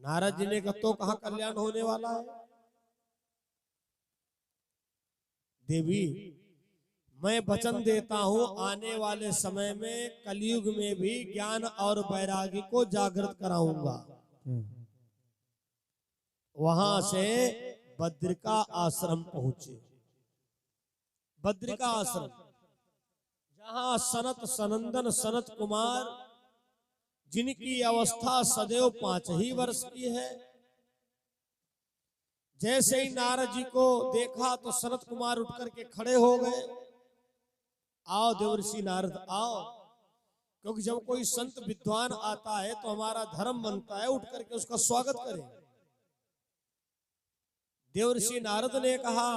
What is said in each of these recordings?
नारद जी ने कहा तो कहाँ कल्याण होने वाला है। देवी मैं वचन देता हूं आने वाले समय में कलयुग में भी ज्ञान और वैराग्य को जागृत कराऊंगा। वहां से बद्रिका आश्रम पहुंचे। बद्रिका आश्रम जहां सनत सनंदन सनत कुमार जिनकी अवस्था सदैव 5 ही वर्ष की है। जैसे ही नारद जी को देखा तो सनत कुमार उठ करके खड़े हो गए। आओ देवर्षि नारद आओ, क्योंकि जब कोई संत विद्वान आता है तो हमारा धर्म बनता है उठ करके उसका स्वागत करें। देवर्षि नारद ने कहा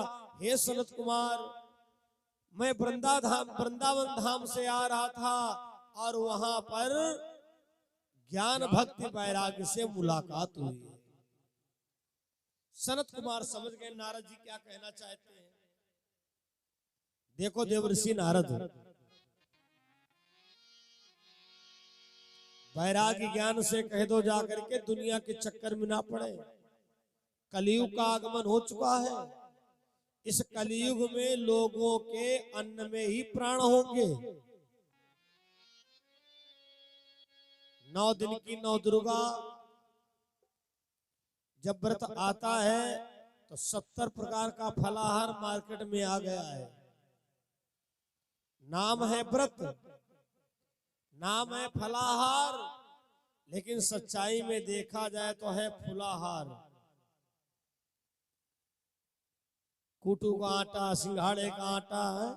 हे सनत कुमार, मैं वृंदावन धाम से आ रहा था और वहां पर ज्ञान भक्ति वैराग्य से मुलाकात हुई। सनत कुमार समझ गए नारद जी क्या कहना चाहते हैं। देखो देवर्षि नारद, वैराग्य ज्ञान से कह दो जाकर के दुनिया के चक्कर में ना पड़े। कलयुग का आगमन हो चुका है। इस कलयुग में लोगों के अन्न में ही प्राण होंगे। 9 दिन की 9 दुर्गा जब व्रत आता है तो 70 प्रकार का फलाहार मार्केट में आ गया है। नाम है व्रत, नाम है फलाहार, लेकिन सच्चाई में देखा जाए तो है फुलाहार। कूटू का आटा, सिंघाड़े का आटा है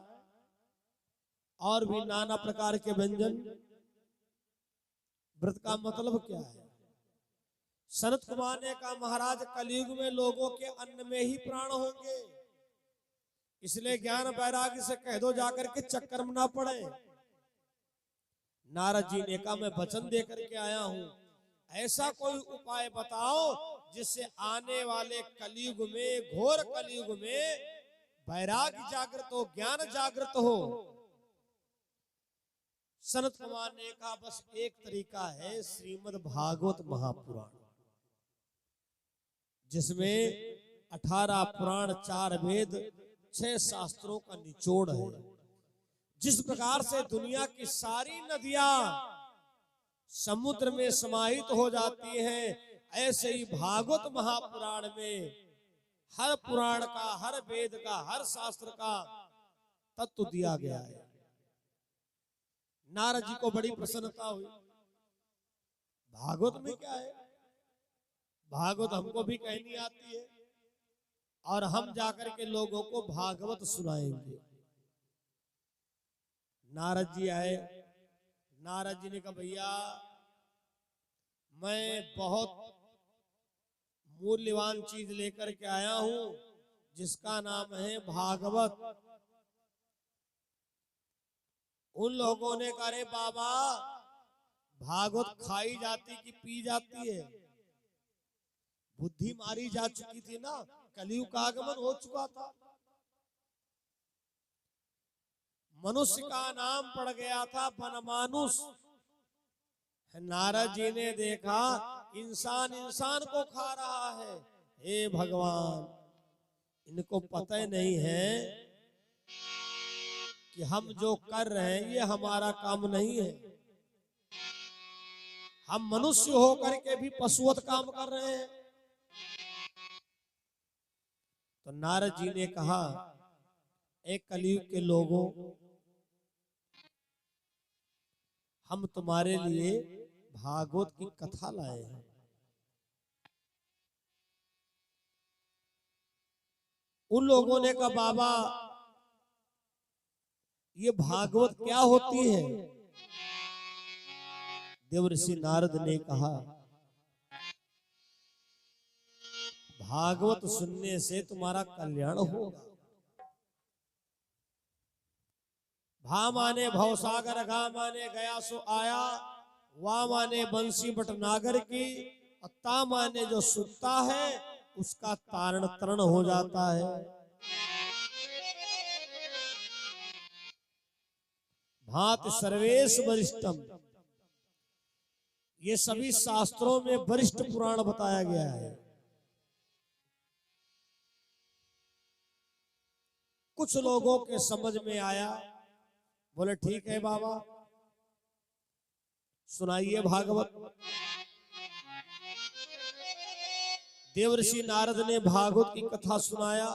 और भी नाना प्रकार के व्यंजन। व्रत का मतलब क्या है? सनत कुमार ने कहा महाराज कलयुग में लोगों के अन्न में ही प्राण होंगे, इसलिए ज्ञान वैराग्य से कह दो जाकर के चक्कर में ना पड़े। नारद जी ने कहा मैं वचन दे करके आया हूं, ऐसा कोई उपाय बताओ जिससे आने वाले कलयुग में, घोर कलयुग में वैराग्य जागृत हो, ज्ञान जागृत हो। सनत कुमार ने कहा बस एक तरीका है, श्रीमद् भागवत महापुराण, जिसमें 18 पुराण, 4 वेद, 6 शास्त्रों का निचोड़ है। जिस प्रकार से दुनिया की सारी नदियां समुद्र में समाहित हो जाती हैं, ऐसे ही भागवत महापुराण में हर पुराण का, हर वेद का, हर शास्त्र का तत्व दिया गया है। नारद जी को बड़ी प्रसन्नता हुई। भागवत में क्या है? भागवत हमको भी कहनी आती है और हम जाकर के लोगों को भागवत सुनाएंगे। नारद जी आए। नारद जी ने कहा भैया मैं बहुत मूल्यवान चीज लेकर के आया हूं जिसका नाम है भागवत। उन लोगों ने कहा रे बाबा भागवत खाई जाती कि पी जाती है? बुद्धि मारी जा चुकी थी ना, कलयुग का आगमन हो चुका था। मनुष्य का नाम पड़ गया था वनमानुष। नारद जी ने देखा इंसान इंसान को खा रहा है। हे भगवान, इनको पता ही नहीं है कि हम जो कर रहे हैं ये हमारा काम नहीं है। हम मनुष्य होकर के भी पशुवत काम कर रहे हैं। तो नारद जी ने कहा एक कलयुग के लोगों, हम तुम्हारे लिए भागवत की कथा लाए हैं। उन लोगों ने कहा बाबा ये भागवत क्या होती है? देवर्षि नारद ने कहा भागवत सुनने से तुम्हारा कल्याण होगा। भा माने भवसागर, गा माने गया सो आया, वा माने बंसी बटनागर की, और ता माने जो सुनता है उसका तारण तरण हो जाता है। भात सर्वेश वरिष्ठम, ये सभी शास्त्रों में वरिष्ठ पुराण बताया गया है। कुछ लोगों के समझ में आया, बोले ठीक है बाबा सुनाइए भागवत। देवर्षि नारद ने भागवत की कथा सुनाया।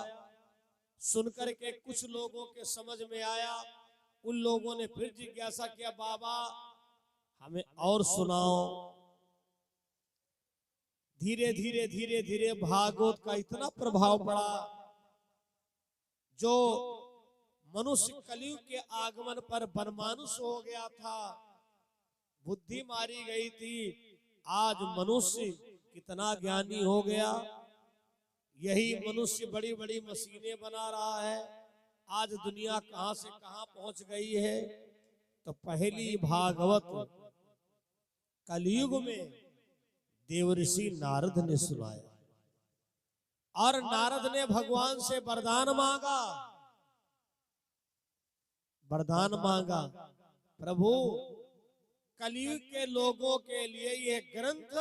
सुनकर के कुछ लोगों के समझ में आया। उन लोगों ने फिर जिज्ञासा किया, बाबा हमें और सुनाओ। धीरे धीरे धीरे धीरे भागवत का इतना प्रभाव पड़ा, जो मनुष्य कलयुग के आगमन पर बनमानुष हो गया था, बुद्धि मारी गई थी, आज मनुष्य कितना ज्ञानी हो गया। यही मनुष्य बड़ी बड़ी मशीनें बना रहा है। आज दुनिया कहां से कहां पहुंच गई है। तो पहली भागवत कलयुग में देवर्षि नारद ने सुनाया, और नारद ने भगवान से वरदान मांगा। वरदान मांगा, प्रभु कलयुग के लोगों के लिए यह ग्रंथ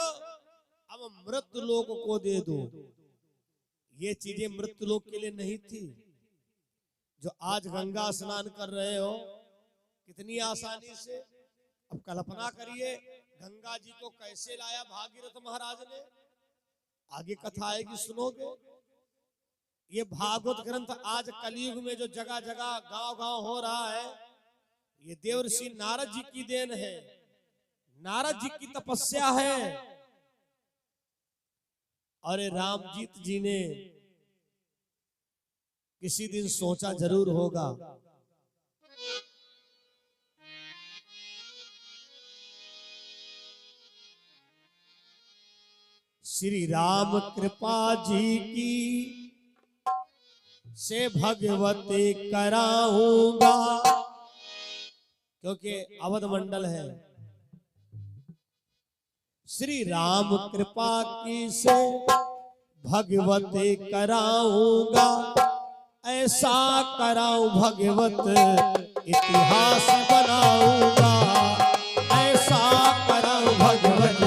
अब मृत्यु लोक को दे दो। ये चीजें मृत्यु लोक के लिए नहीं थी। जो आज गंगा स्नान कर रहे हो कितनी आसानी से, अब कल्पना करिए गंगा जी को कैसे लाया भागीरथ महाराज ने। आगे कथा आएगी, सुनोगे। ये भागवत ग्रंथ आज कलयुग में जो जगह जगह गांव गांव हो रहा है, ये देवर्षि नारद जी की देन है, नारद जी की तपस्या है। अरे रामजीत जी ने किसी दिन सोचा जरूर होगा, श्री राम कृपा जी की से भगवती कराऊंगा, क्योंकि अवध मंडल है। श्री राम कृपा की से भगवती कराऊंगा, ऐसा कराऊं भगवत इतिहास बनाऊंगा, ऐसा कराऊं भगवत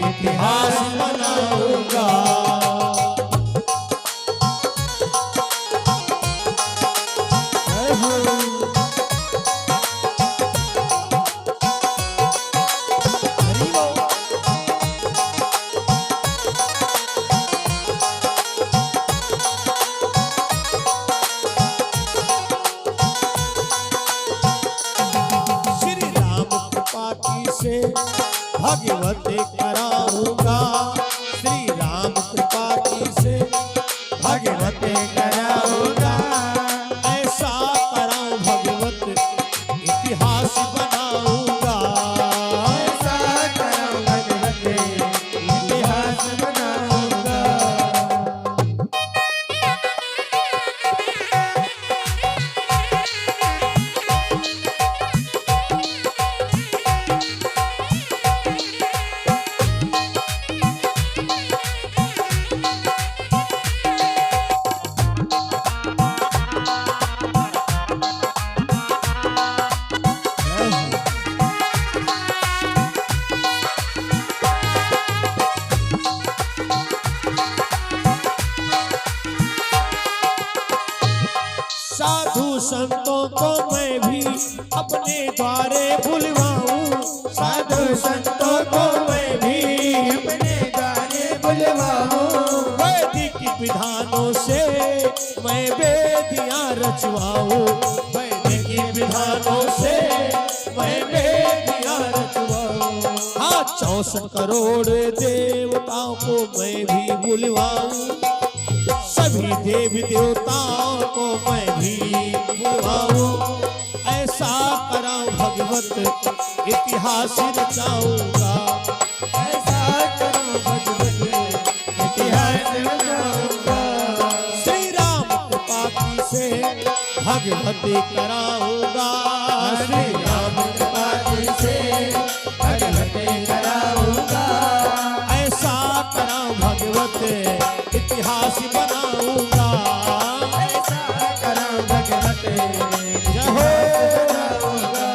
इतिहास बनाऊंगा। से भगवती कराऊंगा, श्री राम कृपा की से भगवती कराऊंगा, ऐसा कराऊं भगवत इतिहास बनाऊंगा, ऐसा कराऊं भगवत इतिहास बनाऊंगा। साधु संतों को मैं भी अपने द्वारे बुलवाऊं, साधु संतों को मैं भी अपने द्वारे बुलवाऊं, वैदिक विधानों से मैं वेदियां रचवाऊं, वैदिक विधानों से मैं वेदियां रचवाऊं। हाँ 64 करोड़ देवताओं को मैं भी बुलवाऊं, सभी देवी देवताओं को मैं भी बुलवाऊं, ऐसा कराऊं भगवत इतिहास रचाऊंगा, ऐसा कराऊं भगवत इतिहास रचाऊंगा। श्री राम कृपा की से भगवती कराऊंगा, श्री राम कृपा की से भगवती कराऊंगा, ऐसा कराऊं भगवत इतिहास बनाऊंगा, ऐसा कराऊं भगवत जय हो बनाऊंगा।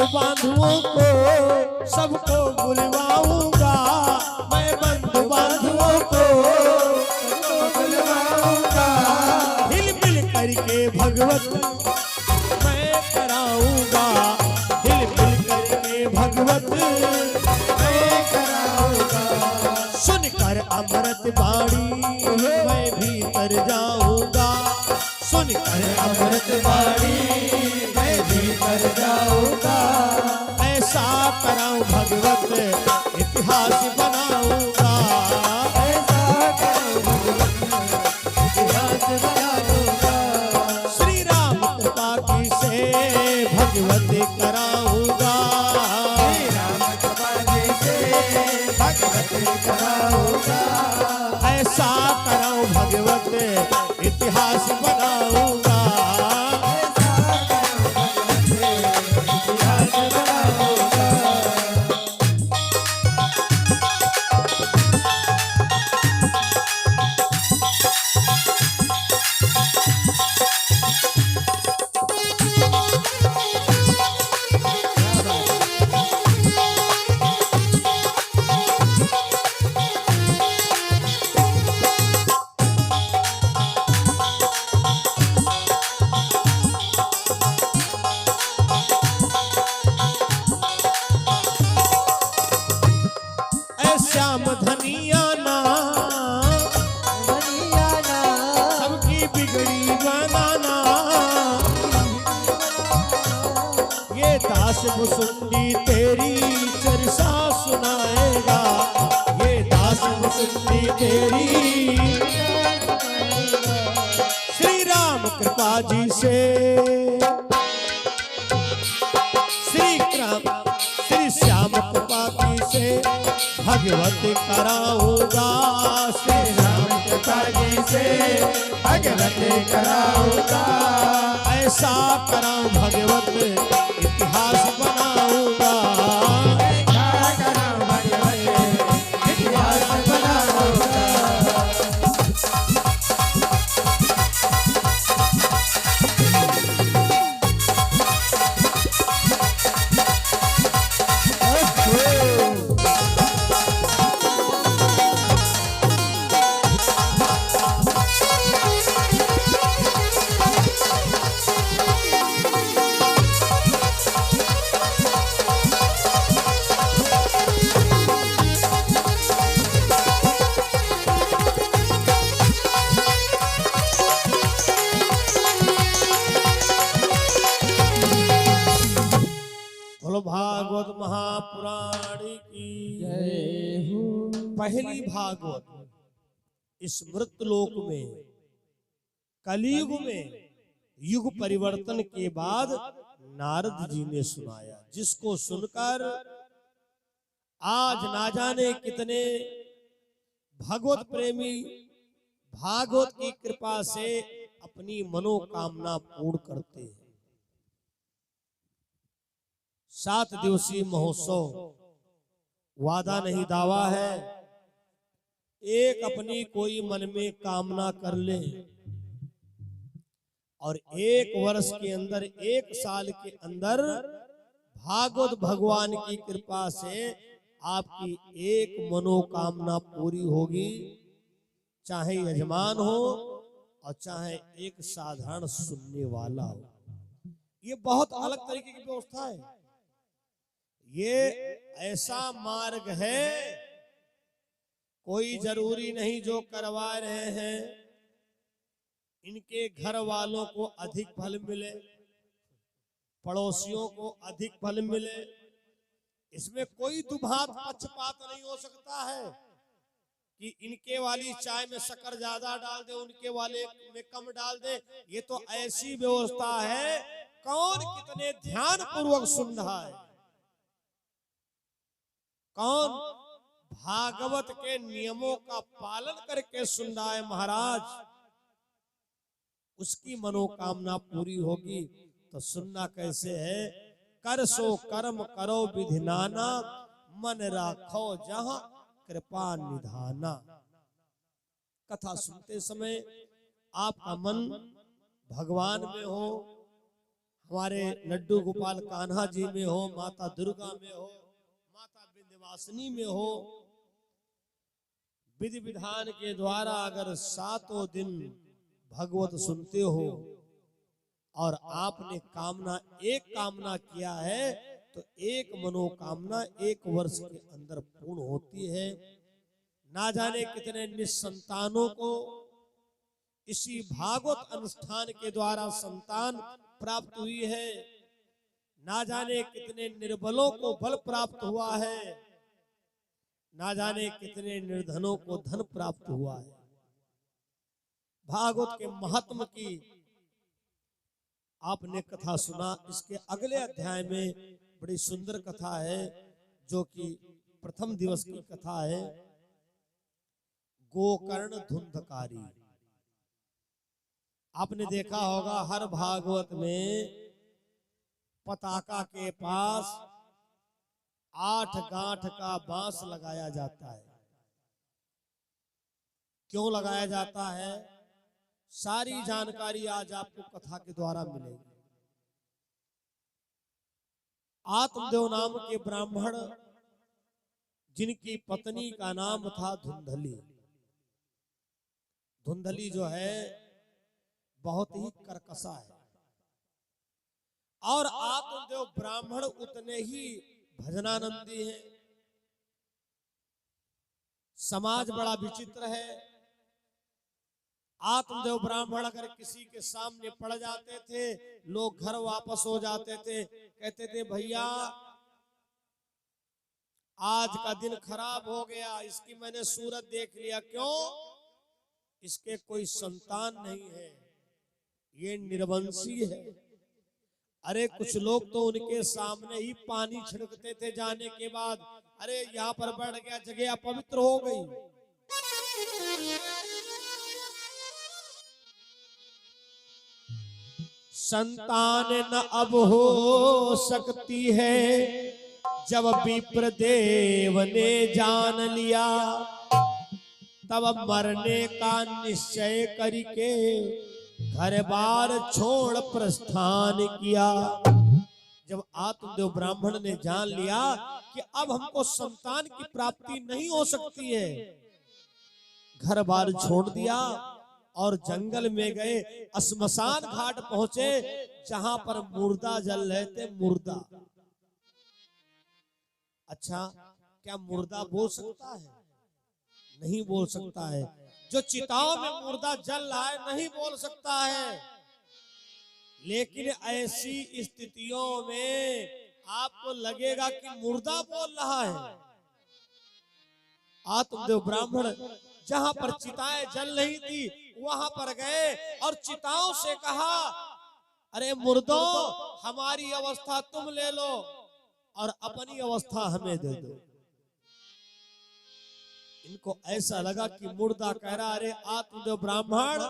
बंधु बांधुओं को सबको बुलवाऊंगा, मैं बंधु बांधुओं को सबको बुलवाऊंगा। हिल मिल करके भगवत मैं कराऊंगा, हिल मिल करके भगवत मैं कराऊंगा। सुनकर अमृत बाणी मैं भीतर जाऊंगा, सुनकर अमृत बाणी मैं भीतर जाऊंगा। ऐसा कराऊं भगवत इतिहास बनाऊंगा, ऐसा कराऊं भगवत इतिहास बनाऊंगा। श्री राम कृपा की से भगवत कराऊंगा, श्री राम कृपा की से भगवत कराऊंगा। ऐसा कराऊं भगवत इतिहास बनाऊंगा, श्याम धनिया ना सबकी बिगड़ी बनाना। ये दास मुसुंडी तेरी चर्चा सुनाएगा, ये दास मुसुंडी तेरी। श्री राम कृपा जी से श्री श्याम कृपा की से भगवत कराऊंगा, श्री राम कृपा जी से भगवत कराऊंगा। ऐसा कराऊं भगवत इतिहास बनाऊंगा, ऐसा कराऊं भगवत इतिहास बनाऊंगा। भागवत महापुराण की जय हो। पहली भागवत इस मृतलोक में कलयुग में युग परिवर्तन के बाद नारद जी ने सुनाया, जिसको सुनकर आज ना जाने कितने भगवत प्रेमी भागवत की कृपा से अपनी मनोकामना पूर्ण करते हैं। 7 दिवसीय महोत्सव वादा नहीं दावा है। एक अपनी कोई मन में कामना कर ले और 1 वर्ष के अंदर 1 साल के अंदर भागवत भगवान की कृपा से आपकी एक मनोकामना पूरी होगी, चाहे यजमान हो और चाहे एक साधारण सुनने वाला हो। ये बहुत अलग तरीके की व्यवस्था है। ये ऐसा मार्ग है, कोई जरूरी नहीं जो करवा रहे हैं इनके घर वालों को अधिक फल मिले, पड़ोसियों को अधिक फल मिले। इसमें कोई दुभात पक्षपात नहीं हो सकता है कि इनके वाली चाय में शक्कर ज्यादा डाल दे, उनके वाले में कम डाल दे। ये तो ऐसी व्यवस्था है, कौन कितने ध्यान पूर्वक सुन रहा है, कौन भागवत के नियमों का पालन करके सुन रहा है महाराज, उसकी मनोकामना पूरी होगी। तो सुनना कैसे है? कर सो कर्म करो विधि नाना, मन राखो जहां कृपा निधाना। कथा सुनते समय आपका मन भगवान में हो, हमारे लड्डू गोपाल कान्हा जी में हो, माता दुर्गा में हो, माता विंध्यवासिनी में हो, विधि विधान के द्वारा अगर 7 दिन भगवत सुनते हो और आपने एक कामना किया है तो एक मनोकामना 1 वर्ष के अंदर पूर्ण होती है। ना जाने कितने निसंतानों को इसी भागवत अनुष्ठान के द्वारा संतान प्राप्त हुई है, ना जाने कितने निर्बलों को बल प्राप्त हुआ है, ना जाने कितने निर्धनों को धन प्राप्त हुआ है। भागवत के महात्म की आपने कथा सुना। इसके अगले अध्याय में बड़ी सुंदर कथा है, जो कि प्रथम दिवस की कथा है, गोकर्ण धुंधकारी। आपने देखा होगा हर भागवत में पताका के पास 8 गांठ का बांस लगाया जाता है। क्यों लगाया जाता है? सारी जानकारी आज आपको कथा के द्वारा मिलेगी। आत्मदेव नाम के ब्राह्मण, जिनकी पत्नी का नाम था धुंधली। धुंधली जो है बहुत ही कर्कशा है, और आत्मदेव ब्राह्मण उतने ही भजनानंदी हैं। समाज बड़ा विचित्र है। आत्मदेव ब्राह्मण अगर किसी के सामने पड़ जाते थे, लोग घर वापस हो जाते थे, कहते थे भैया आज का दिन खराब हो गया, इसकी मैंने सूरत देख लिया। क्यों? इसके कोई संतान नहीं है, ये निर्वंशी है। अरे कुछ लोग तो उनके सामने ही पानी छिड़कते थे जाने के बाद, अरे यहाँ पर बैठ गया, जगह अपवित्र हो गई। संतान न अब हो सकती है, जब विप्रदेव ने जान लिया, तब मरने का निश्चय करके घर बार छोड़ प्रस्थान किया। जब आत्मदेव ब्राह्मण ने जान लिया कि अब हमको संतान की प्राप्ति नहीं हो सकती है, घर बार छोड़ दिया और जंगल में गए। श्मशान घाट पहुंचे, जहां पर मुर्दा जल रहे थे। मुर्दा, अच्छा क्या मुर्दा बोल सकता है? नहीं बोल सकता है। जो चिताओं में मुर्दा जल रहा है नहीं बोल सकता है। लेकिन ऐसी स्थितियों में आपको लगेगा कि मुर्दा बोल रहा है। आत्मदेव ब्राह्मण जहां पर चिताएं जल रही थी वहां पर गए और चिताओं से कहा, अरे मुर्दो, हमारी अवस्था तुम ले लो और अपनी अवस्था हमें दे दो। इनको ऐसा लगा कि मुर्दा कह रहा, अरे आत्मदेव ब्राह्मण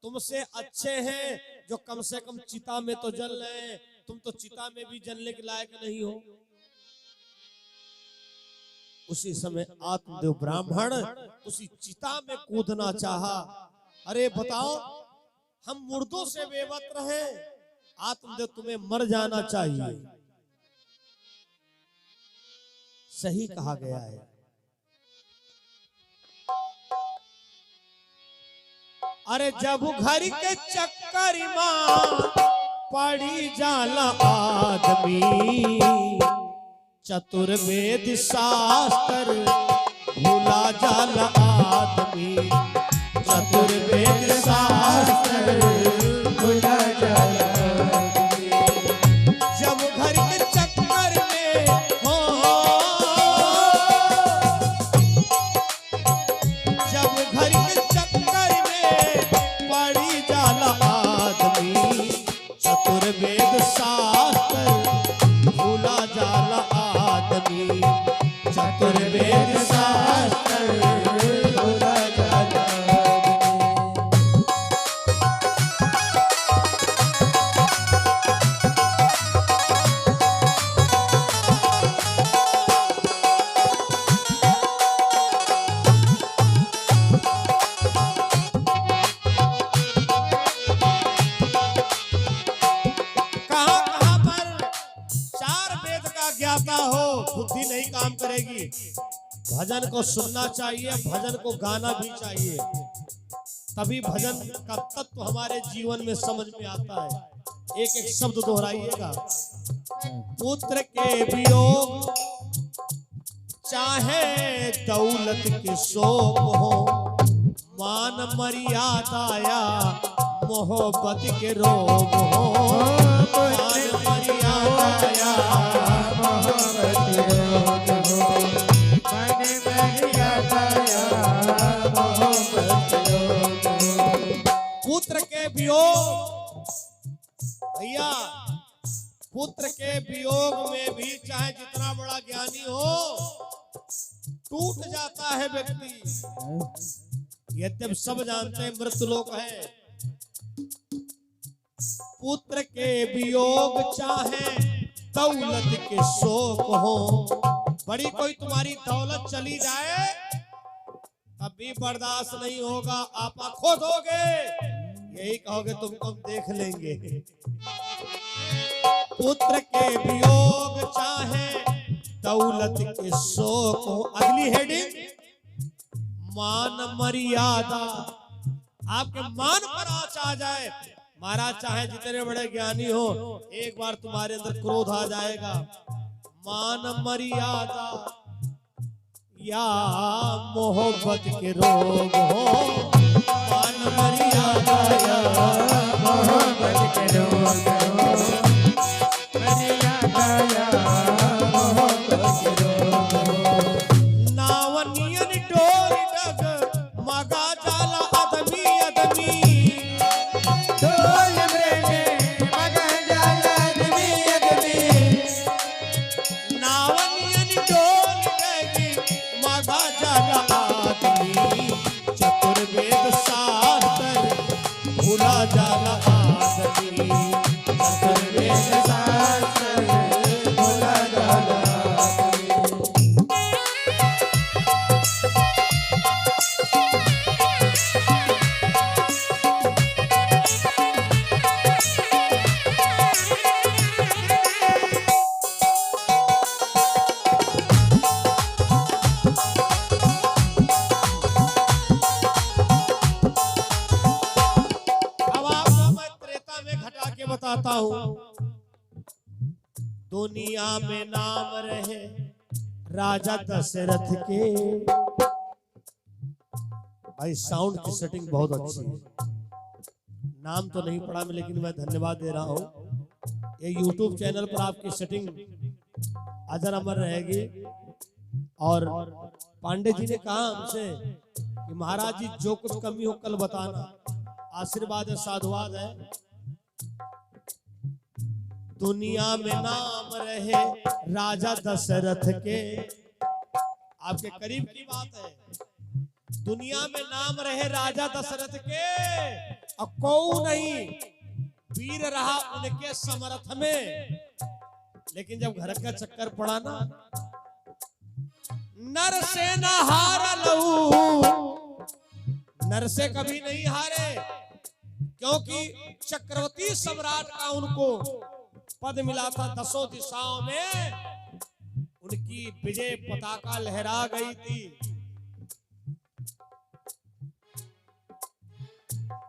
तुमसे अच्छे हैं जो कम से कम चिता में तो जल रहे हैं, तुम तो चिता में भी जलने के लायक नहीं हो। उसी समय आत्मदेव ब्राह्मण उसी चिता में कूदना चाहा। अरे बताओ, हम मुर्दों से बेवत्र हैं, आत्मदेव तुम्हें मर जाना चाहिए। सही कहा गया है। अरे जब घर के चक्कर में पड़ी जाला आदमी, चतुर्वेद शास्त्र भूला जाला आदमी। चतुर्वेद शास्त्र भूला जाला आदमी। जब घर के चक्कर में हो, जब घर के चक्कर में पड़ी जाला आदमी, चतुर्वेद शास्त्र भूला जाला आदमी। चतुर्वेद शास्त्र भूला जाला आदमी। आता हो बुद्धि नहीं काम करेगी। भजन को सुनना चाहिए, भजन को गाना भी चाहिए, तभी भजन का तत्व हमारे जीवन में समझ में आता है। एक एक शब्द दोहराइएगा। पुत्र के वियोग चाहे दौलत के शोक हो, मान मर्यादा या मोहब्बत के रोग हो, मान मर्यादा या मोहब्बत के रोग हो, मान मर्यादा या मोहब्बत के रोग हो। पुत्र के वियोग, भैया पुत्र के वियोग में भी चाहे जितना बड़ा ज्ञानी हो टूट जाता है व्यक्ति। यद्यपि सब जानते हैं मृत्युलोक है। पुत्र के वियोग चाहे दौलत के शोक हो, बड़ी कोई तुम्हारी दौलत चली जाए तब भी बर्दाश्त नहीं होगा, आपा खो दोगे, यही कहोगे तुमको हम देख लेंगे। पुत्र के वियोग चाहे दौलत के शोक हो। अगली हेडिंग, मान मर्यादा, आपके मान पर आँच आ जाए। महाराज चाहे जितने बड़े ज्ञानी हो, एक बार तुम्हारे अंदर क्रोध आ जाएगा। मान मर्यादा या मोहब्बत के रोग हो, मान मर्यादा या मोहब्बत के रोग हो, मर्यादा या मोहब्बत के रोग हो। नावनियन डोल डग मगा जाला आदमी आदमी, डोल में मगा जाला आदमी आदमी, नावनियन डोल डग मगा जाला आदमी, चतुर्वेद शास्त्र भूला जाला आदमी, चतुर्वेद शास्त्र भूला जाला आदमी। बताता हूं, दुनिया में नाम रहे राजा दशरथ के। भाई साउंड की सेटिंग बहुत अच्छी है। नाम तो नहीं पढ़ा मैं, लेकिन मैं धन्यवाद दे रहा हूं। ये YouTube चैनल पर आपकी सेटिंग अजर अमर रहेगी। और पांडे जी ने कहा हमसे कि महाराज जी जो कुछ कमी हो कल बताना, आशीर्वाद है, साधुवाद है। दुनिया में नाम रहे राजा दशरथ के, आपके करीब की बात है। दुनिया में नाम रहे राजा दशरथ के, और कोई नहीं वीर रहा उनके समर्थ में। लेकिन जब घर का चक्कर पड़ा ना, नर से न हार लहू, नर से कभी नहीं हारे, क्योंकि चक्रवर्ती सम्राट का उनको पद मिला था। 10 दिशाओं में उनकी विजय पताका लहरा गई थी।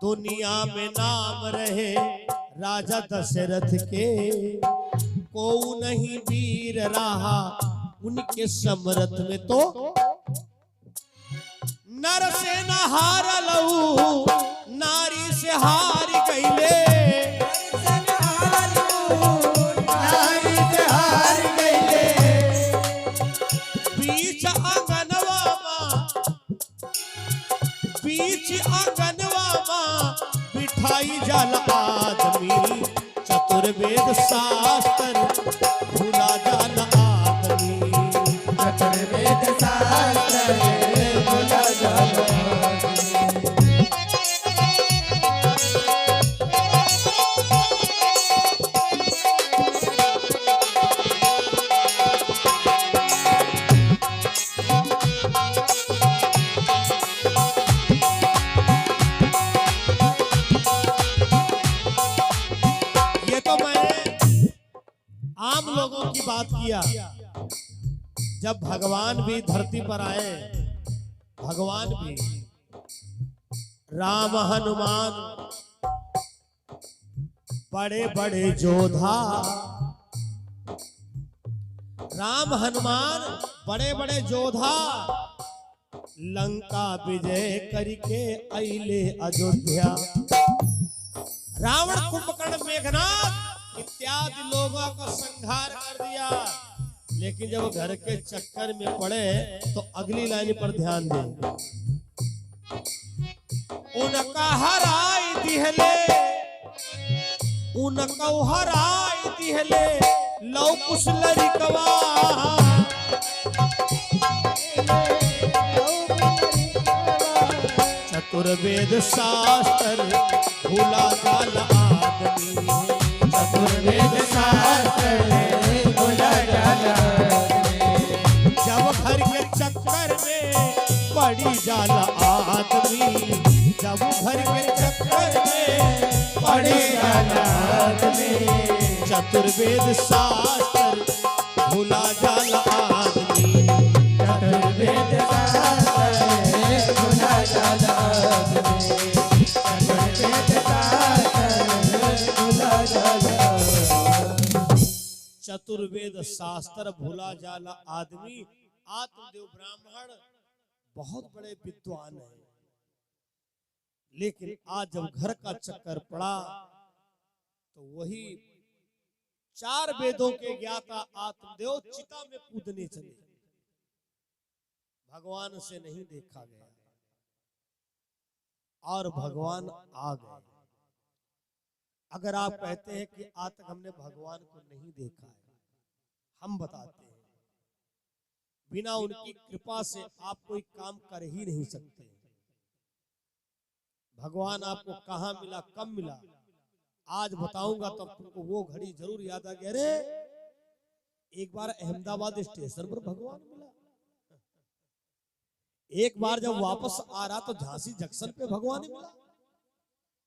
दुनिया में नाम रहे राजा दशरथ के, को नहीं वीर रहा उनके समरथ में। तो नर से न हार लहू, नारी से हार गईले, बीच आंगनवा मां बिठाई जाला आदमी, चतुर्वेद शास्त्र भूला जाला आदमी, चतुर्वेद शास्त्र भूला जाला आदमी। आम लोगों की बात किया, जब भगवान भी धरती पर आए, भगवान भी राम हनुमान बड़े बड़े योद्धा, राम हनुमान बड़े बड़े योद्धा लंका विजय करके अइले अयोध्या। रावण कुंभकर्ण मेघनाथ इत्यादि लोगों को संहार कर दिया, लेकिन जब घर के चक्कर में पड़े तो अगली लाइन पर ध्यान दें। उनका हराई दिहले, उनका हराई दिहले लौ कुश लरिकवा, चतुर्वेद शास्त्र भूला जाल आदमी, चतुर्वेद शास्त्र भूला जाल आदमी। जब घर के चक्कर में पड़ी जाल आदमी, जब घर के चक्कर में पड़ी जाल आदमी, चतुर्वेद शास्त्र भूला जाल आदमी, चतुर्वेद शास्त्र भूला जाल आदमी, चतुर्वेद शास्त्र भूला जाल आदमी। चतुर्वेद शास्त्र भूला जाल आदमी। आत्मदेव ब्राह्मण बहुत बड़े विद्वान हैं, लेकिन आज जब घर का चक्कर पड़ा तो वही 4 वेदों के ज्ञाता आत्मदेव चिता में कूदने चले। भगवान से नहीं देखा गया और भगवान आ गए। अगर आप कहते हैं कि आज तक हमने भगवान को नहीं देखा है, हम बताते हैं बिना उनकी कृपा से आप कोई काम कर ही नहीं सकते। भगवान आपको कहां मिला, कब मिला, आज बताऊंगा तब तुमको वो घड़ी जरूर याद आ गया। रे एक बार अहमदाबाद स्टेशन पर भगवान मिला, एक बार जब वापस आ रहा तो झांसी जंक्शन पे भगवान मिला,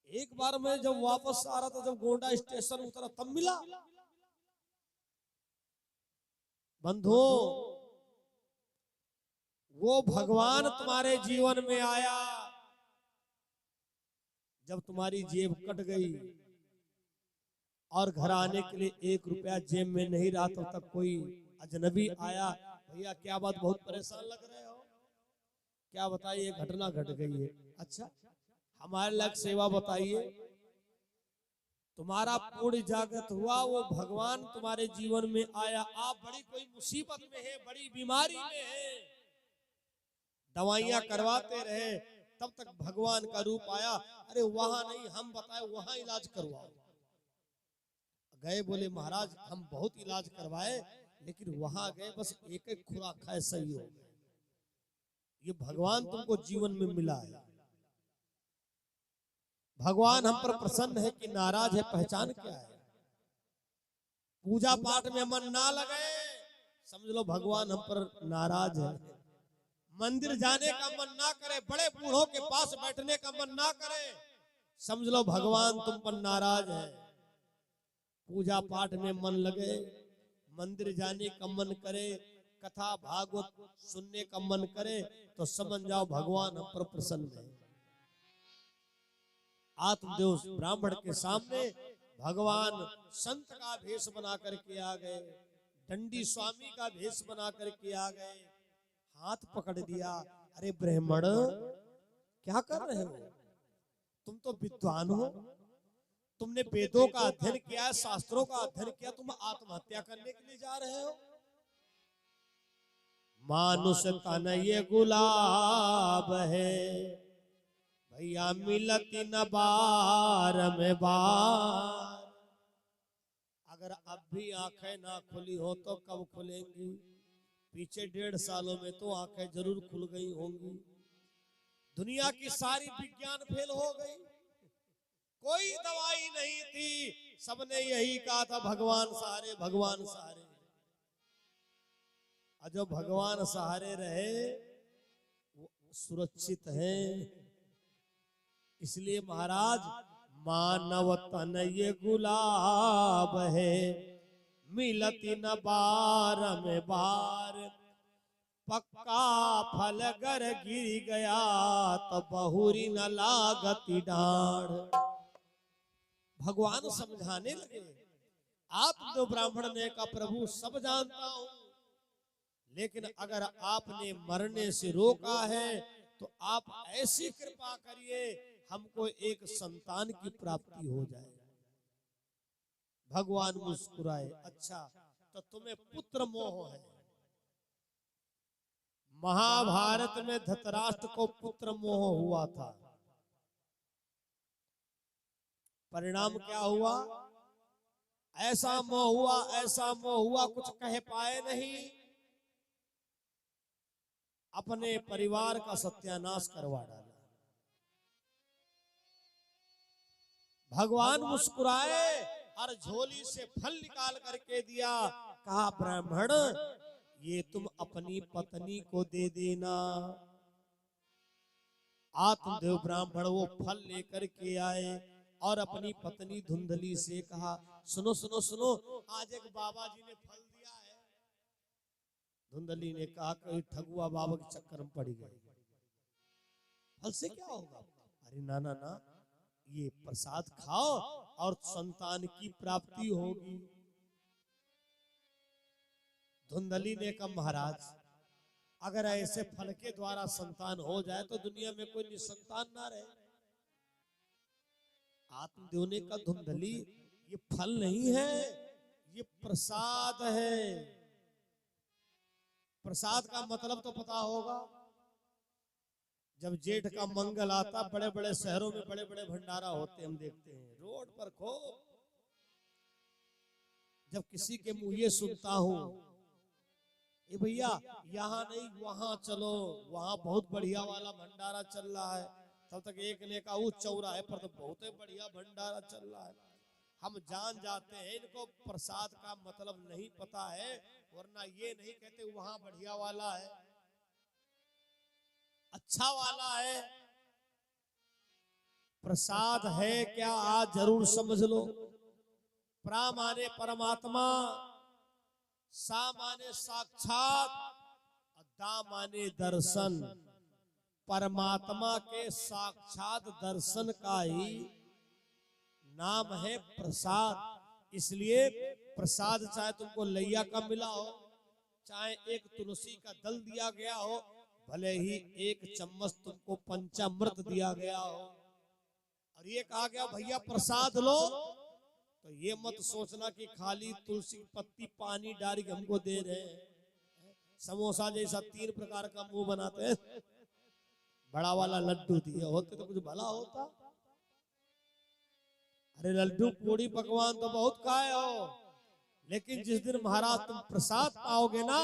एक बार मैं जब वापस आ रहा था जब गोंडा स्टेशन उतरा तब मिला। बंधुओं, वो भगवान तुम्हारे जीवन में आया जब तुम्हारी जेब कट गई और घर आने के लिए 1 रुपया जेब में नहीं रहा, तब तक कोई अजनबी आया, भैया क्या बात बहुत परेशान लग रहे हो, क्या बताइए घटना घट गई है। अच्छा हमारे लग सेवा बताइए, तुम्हारा पूर्ण जागृत हुआ, वो भगवान तुम्हारे जीवन में आया। आप बड़ी कोई मुसीबत में है, बड़ी बीमारी में है, दवाइयां करवाते रहे, तब तक भगवान का रूप आया। अरे वहां नहीं, हम बताए वहां इलाज करवाओ। गए, बोले महाराज हम बहुत इलाज करवाए, लेकिन वहां गए बस एक एक खुराक खाए सही हो गए। ये भगवान तुमको जीवन में मिला है। भगवान हम पर प्रसन्न है कि नाराज है, पहचान क्या है। पूजा पाठ में मन ना लगे, समझ लो भगवान हम पर नाराज है। मंदिर जाने का मन ना करे, बड़े बूढ़ों के पास बैठने का मन ना करे, समझ लो भगवान तुम पर नाराज है। पूजा पाठ में मन लगे, मंदिर जाने का मन करे, कथा भागवत सुनने का मन करे, तो समझ जाओ भगवान हम पर प्रसन्न है। आत्मदेव ब्राह्मण के सामने भगवान संत का भेष बना करके आ गए, दंडी स्वामी का भेष बना करके आ गए, हाथ पकड़ दिया। अरे ब्राह्मण क्या कर रहे हो, तुम तो विद्वान हो, तुमने वेदों का अध्ययन किया है, शास्त्रों का अध्ययन किया, तुम आत्महत्या करने के लिए जा रहे हो। मानुष तन ये गुलाब है, भैया मिलती न बार में बार। अगर अब भी आंखें ना खुली हो तो कब खुलेंगी? पीछे 1.5 सालों में तो आंखें जरूर खुल गई होंगी। दुनिया की सारी विज्ञान फेल हो गई, कोई दवाई नहीं थी, सबने यही कहा था भगवान सहारे, भगवान सहारे। और जो भगवान सहारे रहे वो सुरक्षित है। इसलिए महाराज मानव तन ये गुलाब है, मिलती न बार में बार, पक्का फल गर गिर गया तो बहुरी न लागती डाढ़। भगवान समझाने लगे, आत्मदेव ब्राह्मण ने कहा प्रभु सब जानता हूं, लेकिन अगर आपने मरने से रोका है तो आप ऐसी कृपा करिए हमको एक संतान की प्राप्ति हो जाए। भगवान मुस्कुराए, अच्छा तो तुम्हें पुत्र मोह है। महाभारत में धृतराष्ट्र को पुत्र मोह हुआ था, परिणाम क्या हुआ? ऐसा मोह हुआ, ऐसा मोह हुआ, कुछ कह पाए नहीं, अपने परिवार का सत्यानाश करवा डाला। भगवान मुस्कुराए और झोली से फल निकाल करके दिया, कहा ब्राह्मण ये तुम अपनी पत्नी को दे देना। आत्मदेव ब्राह्मण वो फल लेकर के आए और अपनी पत्नी धुंधली से कहा, सुनो सुनो सुनो, आज एक बाबा जी ने फल दिया है। धुंधली ने कहा कोई ठगुआ बाबा के चक्कर में पड़ गए, फल से क्या होगा? अरे ना ना ना, ये प्रसाद खाओ और संतान की प्राप्ति होगी। धुंधली ने कहा महाराज अगर ऐसे फल के द्वारा संतान हो जाए तो दुनिया में कोई निसंतान ना रहे। आत्मदेव ने कहा धुंधली ये फल नहीं है, ये प्रसाद है। प्रसाद का मतलब तो पता होगा, जब जेठ का मंगल आता बड़े बड़े शहरों में बड़े बड़े भंडारा होते हम देखते हैं, रोड पर खूब। जब किसी के मुंह ये सुनता हूं, ए भैया यहाँ नहीं वहां चलो, वहां बहुत बढ़िया वाला भंडारा चल रहा है, तब तक एक ने कहा वो चौराहे पर तो बहुत ही बढ़िया भंडारा चल रहा है। हम जान जाते हैं इनको प्रसाद का मतलब नहीं पता है, वरना ये नहीं कहते वहां बढ़िया वाला है, अच्छा वाला है। प्रसाद है क्या आज जरूर समझ लो। प्रा माने परमात्मा, सा माने साक्षात, दा माने दर्शन। परमात्मा के साक्षात दर्शन का ही नाम है प्रसाद। इसलिए प्रसाद चाहे तुमको लैया का मिला हो, चाहे एक तुलसी का दल दिया गया हो, भले ही एक चम्मच तुमको पंचामृत दिया गया हो, और ये कहा गया भैया प्रसाद लो, तो ये मत सोचना कि खाली तुलसी पत्ती पानी डाल के हमको दे रहे हैं। समोसा जैसा 3 प्रकार का मुंह बनाते हैं, बड़ा वाला लड्डू दिए होते तो कुछ भला होता। अरे लड्डू पूड़ी पकवान तो बहुत खाए हो, लेकिन जिस दिन महाराज तुम प्रसाद पाओगे ना,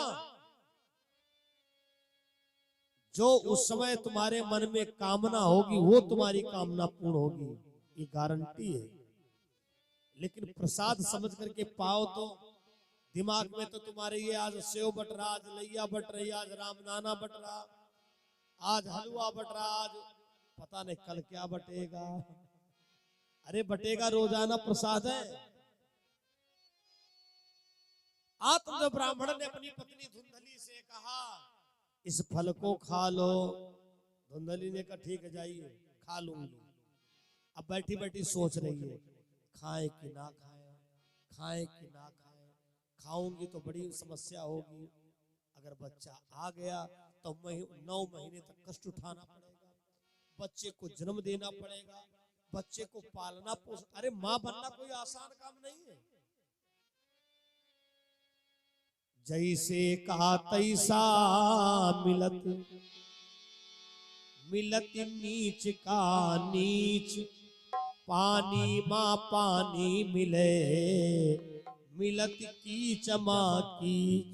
जो उस समय तुम्हारे मन में कामना होगी वो तुम्हारी कामना पूर्ण होगी, ये गारंटी है। लेकिन प्रसाद समझ करके पाओ तो दिमाग में तो तुम्हारे ये आज सेव बट रहा, आज लैया बट रही, आज रामनाना बट रहा, आज हलवा बट रहा, आज पता नहीं कल क्या बटेगा। अरे बटेगा, रोजाना प्रसाद है। आत्मदेव ब्राह्मण ने अपनी पत्नी धुंधली से कहा इस फल को खा लो। धुंधली ने कहा ठीक है जाइए खा लूंगी। अब बैठी बैठी सोच रही है खाए कि ना खाए, खाए कि ना खाए, खाऊंगी तो बड़ी समस्या होगी, अगर बच्चा आ गया तो 9 महीने तक कष्ट उठाना पड़ेगा, बच्चे को जन्म देना पड़ेगा, बच्चे को पालना पोषण। अरे माँ बनना कोई आसान काम नहीं है। जैसे कहा तैसा मिलत, मिलत नीच का नीच, पानी माँ पानी मिले, मिलत कीच माँ कीच।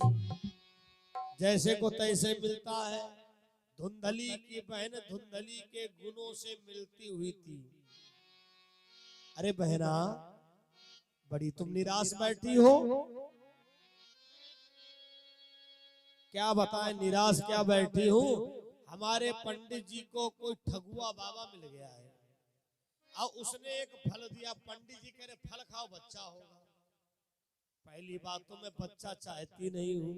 जैसे को तैसे मिलता है। धुंधली की बहन धुंधली के गुणों से मिलती हुई थी। अरे बहना बड़ी तुम निराश बैठी हो, क्या बताएं निराश क्या बैठी हूँ। हमारे पंडित जी को कोई ठगुआ बाबा मिल गया है और उसने एक फल दिया। पंडित जी कह रहे फल खाओ बच्चा होगा। पहली बात तो मैं बच्चा चाहती नहीं हूं,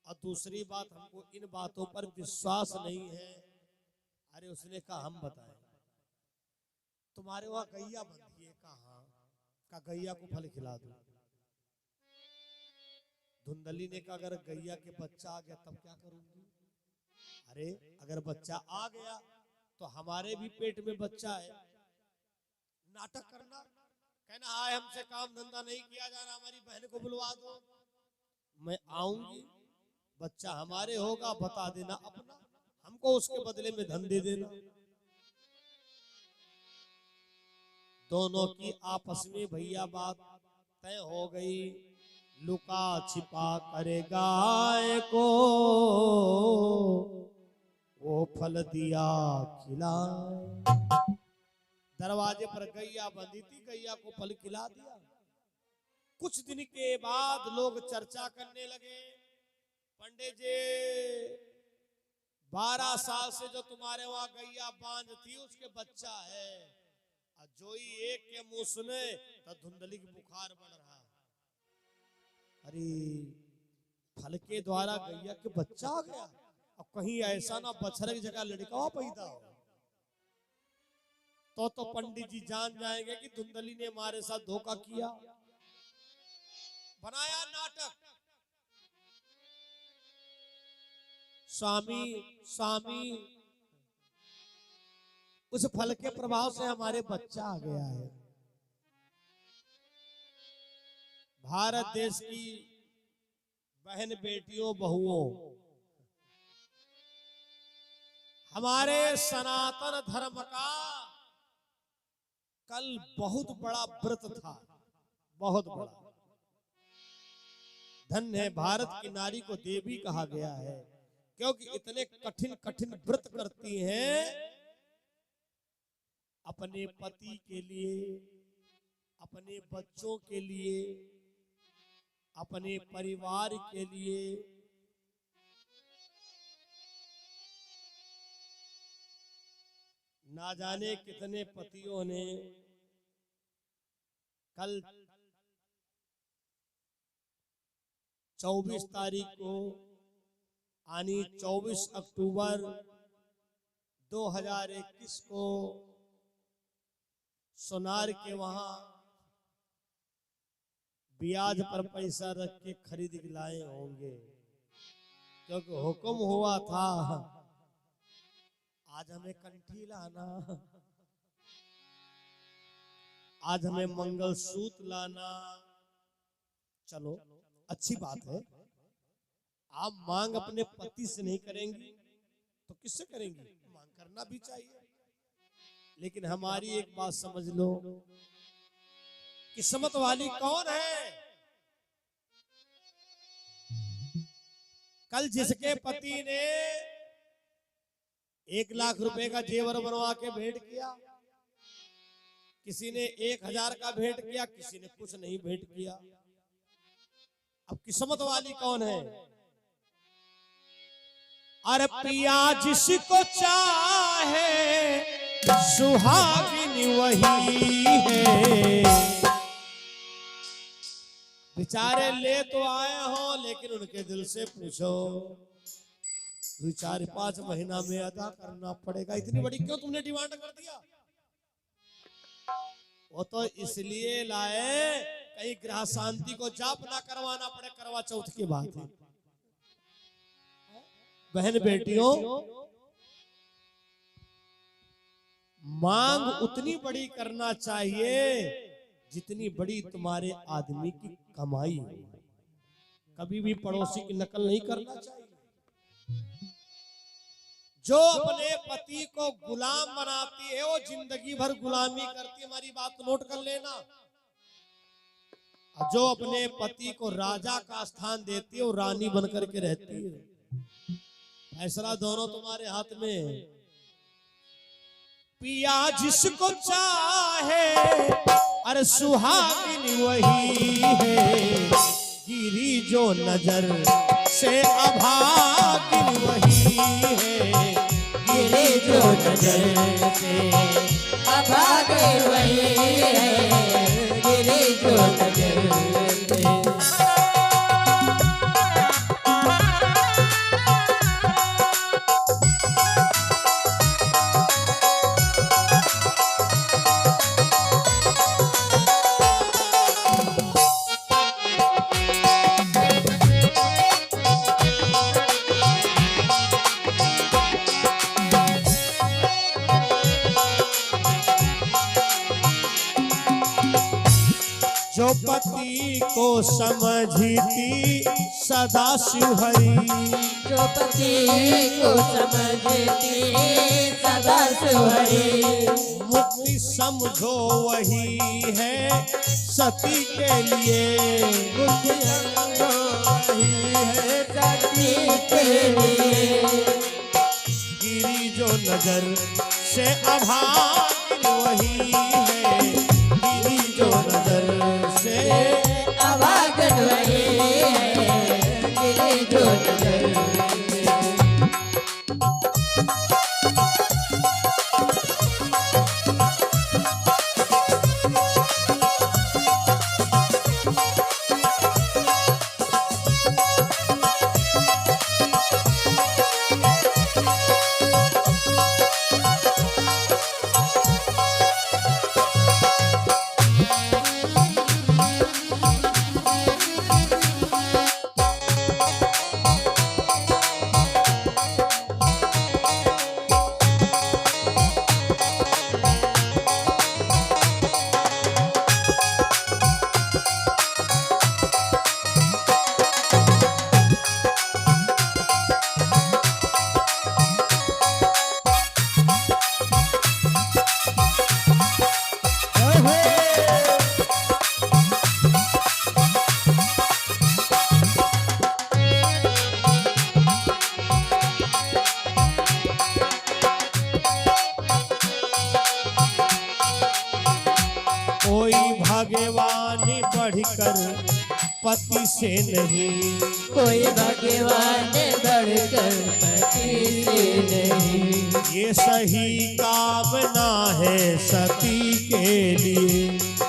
और दूसरी बात हमको इन बातों पर विश्वास नहीं है। अरे उसने कहा हम बताएं, तुम्हारे वहां गैया बंधी है, कहाँ का गैया को फल खिला दो। धुंधली ने कहा अगर गैया के बच्चा आ गया तब क्या करूंगी। अरे अगर बच्चा आ गया तो हमारे भी पेट में बच्चा है, नाटक करना, कहना हाय हमसे काम धंधा नहीं किया जा रहा, हमारी बहन को बुलवा दो, मैं आऊंगी, बच्चा हमारे होगा, बता देना अपना, हमको उसके बदले में धन दे देना। दोनों की आपस में भैया बात तय हो गई। लुका छिपा करे गाय को वो फल दिया खिलाए। दरवाजे पर गैया बंधी थी, गैया को फल खिला दिया। कुछ दिन के बाद लोग चर्चा करने लगे, पंडित जी 12 साल से जो तुम्हारे वहां गैया बांझ थी उसके बच्चा है, जो ही एक के मुंह सुने तो धुंधली की बुखार बढ़ रहा। अरे फल के द्वारा गैया के बच्चा आ गया, और कहीं ऐसा ना बछड़े की जगह लड़का पैदा हो, तो पंडित जी जान जाएंगे कि धुंधली ने हमारे साथ धोखा किया। बनाया नाटक, स्वामी स्वामी उस फल के प्रभाव से हमारे बच्चा आ गया है। भारत देश की बहन बेटियों बहुओं, हमारे सनातन धर्म का कल बहुत बड़ा व्रत था, बहुत बड़ा। धन्य है भारत की नारी को देवी कहा गया है, क्योंकि इतने कठिन कठिन व्रत करती हैं अपने पति के लिए, अपने बच्चों के लिए, अपने परिवार के लिए। ना जाने कितने पतियों ने कल 24 तारीख को यानी 24 अक्टूबर 2021 को सोनार के वहां ब्याज पर पैसा रख के खरीद के लाए होंगे, क्योंकि हुक्म हुआ था आज हमें कंठी लाना, आज हमें मंगलसूत्र लाना। चलो अच्छी बात है, आप मांग अपने पति से नहीं करेंगी तो किससे करेंगी, मांग करना भी चाहिए। लेकिन हमारी एक बात समझ लो, किस्मत वाली कौन है। कल जिसके पति ने 1 लाख रुपए का जेवर बनवा के भेंट किया, किसी ने 1000 का भेंट किया, किसी ने कुछ नहीं भेंट किया। अब किस्मत वाली कौन है। अरे पिया जिसको चाहे सुहागिन वही है। बेचारे ले तो आए हो, लेकिन उनके दिल से पूछो 2-4-5 महीना में अदा करना पड़ेगा। इतनी बड़ी क्यों तुमने डिमांड कर दिया। वो तो इसलिए लाए कहीं ग्रह शांति को जाप ना करवाना पड़े करवा चौथ की बात है। बहन बेटियों, मांग उतनी बड़ी करना चाहिए जितनी बड़ी तुम्हारे आदमी की कमाई हो। कभी भी पड़ोसी की नकल नहीं करना चाहिए। जो अपने पति को गुलाम बनाती है वो जिंदगी भर गुलामी करती है। हमारी बात नोट कर लेना। जो अपने पति को राजा का स्थान देती है वो रानी बनकर के रहती है। फैसला दोनों तुम्हारे हाथ में है। पिया जिसको चाहे अरे सुहागिन वही है। गिरी जो नजर से अभागिन वही है। गिरी जो नजर से अभागिन वही है। गिरी जो नजर से समझती सदा शिव हरि। जो पति को समझती सदा शिव हरि। मुक्ति समझो वही है सती के लिए। मुक्ति समझो वही है सती के लिए। गिरी जो नजर से अभागिन वही है। गिरी जो नजर से अभागन वही है। गिरी जो नजर से। कोई भाग्यवान बढ़कर पति से नहीं। कोई भगवान बढ़कर पति से नहीं। ये सही कामना है सती के लिए।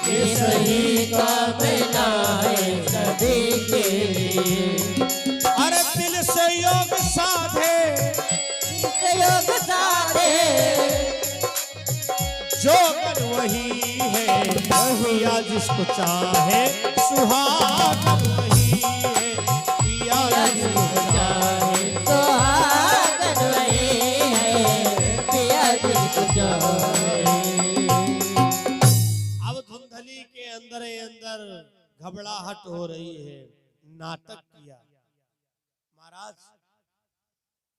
ये सही कामना है सभी के लिए। अरे दिल से योग साधे योग साधे जो कर वही है। पिया जिसको चाहे सुहागन वही है। पिया जिसको चाहे सुहागन वही है। पिया जिसको चाहे। अब धुंधली के अंदर ही अंदर घबराहट हो रही है। नाटक किया, महाराज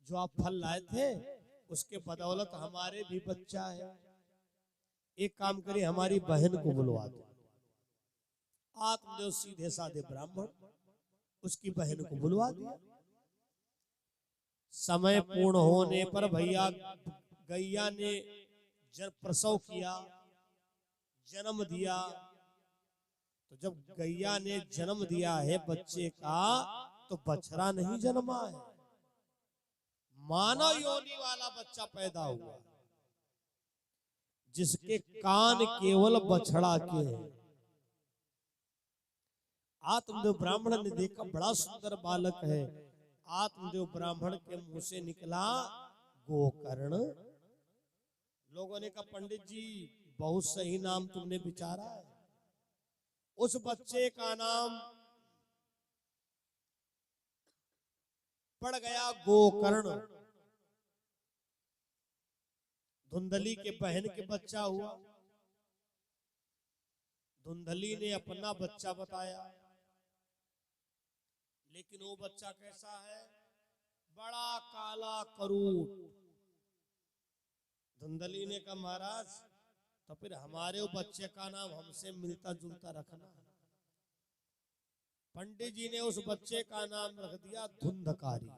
जो आप फल लाए थे उसके बदौलत हमारे भी बच्चा है। एक काम करिए, हमारी बहन को बुलवा दो। आत्मदेव सीधे साधे ब्राह्मण उसकी बहन को बुलवा दिया। समय पूर्ण होने पर भैया गैया ने प्रसव किया, जन्म दिया। तो जब गैया ने जन्म दिया है बच्चे का, तो बछड़ा नहीं जन्मा है, मानव योनि वाला बच्चा पैदा हुआ, जिसके कान केवल बछड़ा के हैं। आत्मदेव ब्राह्मण ने देखा बड़ा सुंदर बालक है। आत्मदेव ब्राह्मण के मुंह से निकला गोकर्ण। लोगों ने कहा पंडित जी बहुत सही नाम तुमने विचारा है। उस बच्चे का नाम पड़ गया गोकर्ण। धुंधली के बहन के बच्चा हुआ। धुंधली ने अपना बच्चा बताया, लेकिन वो बच्चा कैसा है? बड़ा काला करूट। धुंधली ने कहा महाराज तो फिर हमारे वो बच्चे का नाम हमसे मिलता जुलता रखना। पंडित जी ने उस बच्चे का नाम रख दिया धुंधकारी।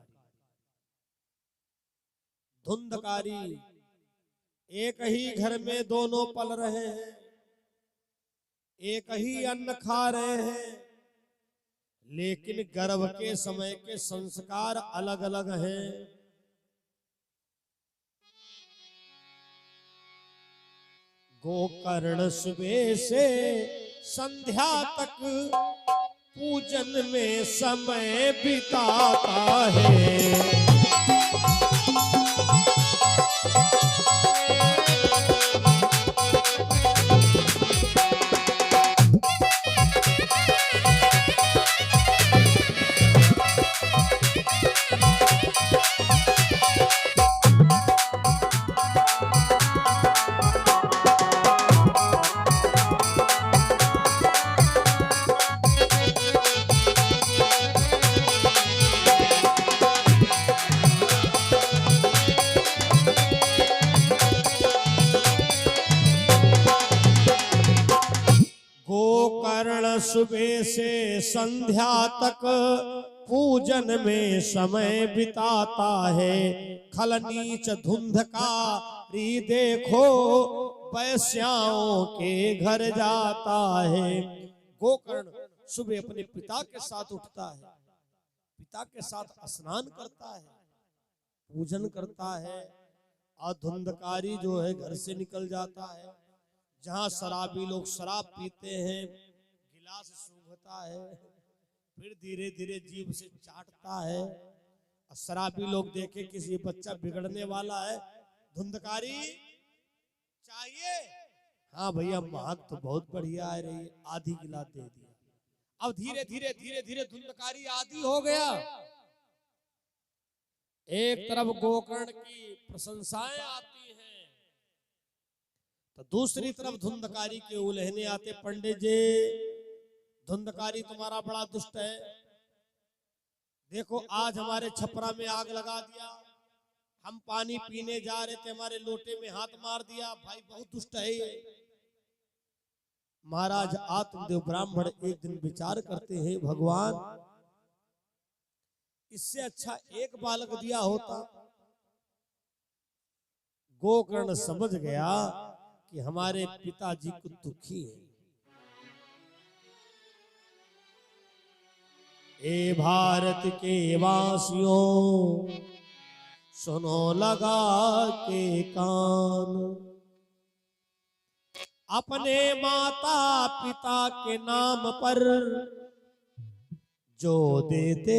धुंधकारी। एक ही घर में दोनों पल रहे हैं, एक ही अन्न खा रहे हैं, लेकिन गर्भ के समय के संस्कार अलग अलग हैं। गोकर्ण सुबह से संध्या तक पूजन में समय बिताता है। सुबह से संध्या तक पूजन में समय बिताता है। खल नीच धुंधकारी देखो वैश्याओं के घर जाता है। गोकर्ण सुबह अपने पिता के साथ उठता है, पिता के साथ स्नान करता है, पूजन करता है, और धुंधकारी जो है घर से निकल जाता है। जहां शराबी लोग शराब पीते हैं, गिलास सूंघता है, फिर धीरे धीरे जीभ से चाटता है। और शराबी लोग देखे किसी बच्चा बिगड़ने वाला है, धुंधकारी चाहिए, हाँ भैया महक तो बहुत बढ़िया है रही, आधी गिलास दे दिया। अब धीरे धीरे धीरे धीरे धुंधकारी आदी हो गया। एक तरफ गोकर्ण की प्रशंसाएं आती हैं, तो दूसरी तरफ धुंधकारी के उलहने आते। पंडित जी, धुंधकारी तुम्हारा बड़ा दुष्ट है, देखो आज हमारे छपरा में आग लगा दिया, हम पानी पीने जा रहे थे, हमारे लोटे में हाथ मार दिया, भाई बहुत दुष्ट है ये। महाराज आत्मदेव ब्राह्मण एक दिन विचार करते हैं, भगवान इससे अच्छा एक बालक दिया होता। गोकर्ण समझ गया कि हमारे पिताजी को दुखी है। ए भारत के वासियों, सुनो लगा के कान, अपने माता पिता के नाम पर जो देते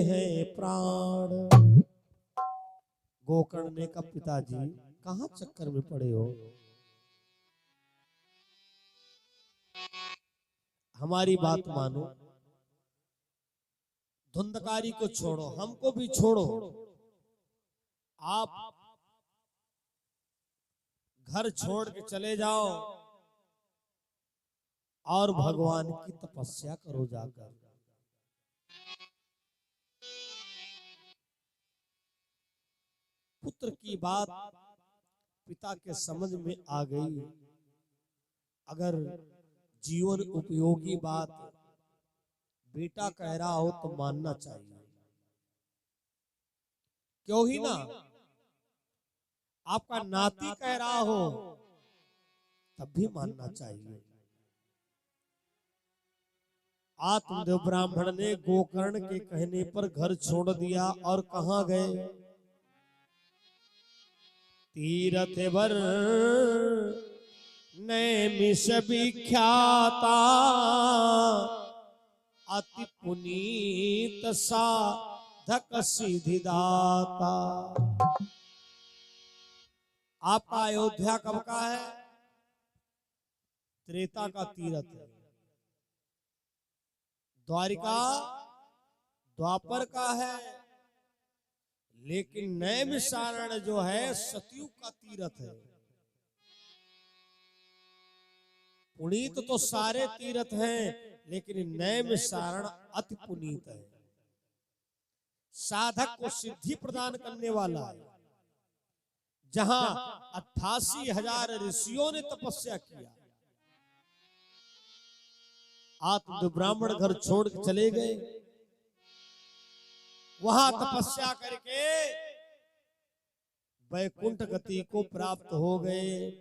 हैं प्राण। गोकर्ण ने कहा, पिताजी कहां चक्कर में पड़े हो, हमारी बात मानो, धुंधकारी को छोड़ो, हमको भी छोड़ो, आप घर छोड़ के चले जाओ और भगवान की तपस्या करो जाकर। पुत्र की बात पिता के समझ में आ गई। अगर जीवन उपयोगी बात बेटा कह रहा हो तो मानना चाहिए, क्यों ही ना। आपका नाती कह रहा हो तब भी मानना चाहिए। आत्मदेव ब्राह्मण ने गोकर्ण के कहने पर घर छोड़ दिया और कहां गए, तीरथ वर नैमिष विख्याता, अति पुनीत साधक सिद्धिदाता। आपका अयोध्या कब का है, त्रेता का तीर्थ है। द्वारिका द्वापर का है, लेकिन नैमिषारण्य जो है सतयुग का तीर्थ है। पुनीत तो सारे तीर्थ हैं, लेकिन नैमिषारण्य अति पुनीत है। साधक को सिद्धि प्रदान करने वाला है। जहां 88,000 ऋषियों ने तपस्या किया, आत्मदेव ब्राह्मण घर छोड़ के चले गए, वहां तपस्या करके वैकुंठ गति को प्राप्त हो गए।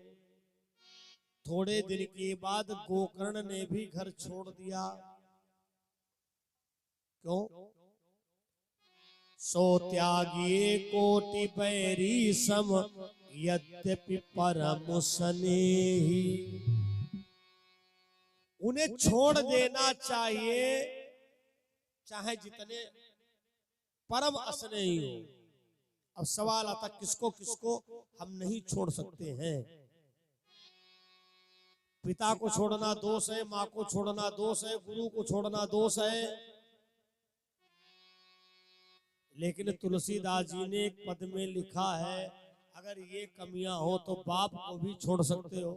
थोड़े दिन के बाद गोकर्ण ने भी घर छोड़ दिया। क्यों? सो त्यागिए कोटि बैरी सम, यद्यपि परम स्नेही। उन्हें छोड़ देना चाहिए, चाहे जितने परम स्नेही हो। अब सवाल आता किसको किसको हम नहीं छोड़ सकते हैं। पिता को छोड़ना दोष है, माँ को छोड़ना दोष है, गुरु को छोड़ना दोष है। लेकिन तुलसीदास जी ने एक पद में लिखा है, अगर ये कमियां हो तो बाप को भी छोड़ सकते हो,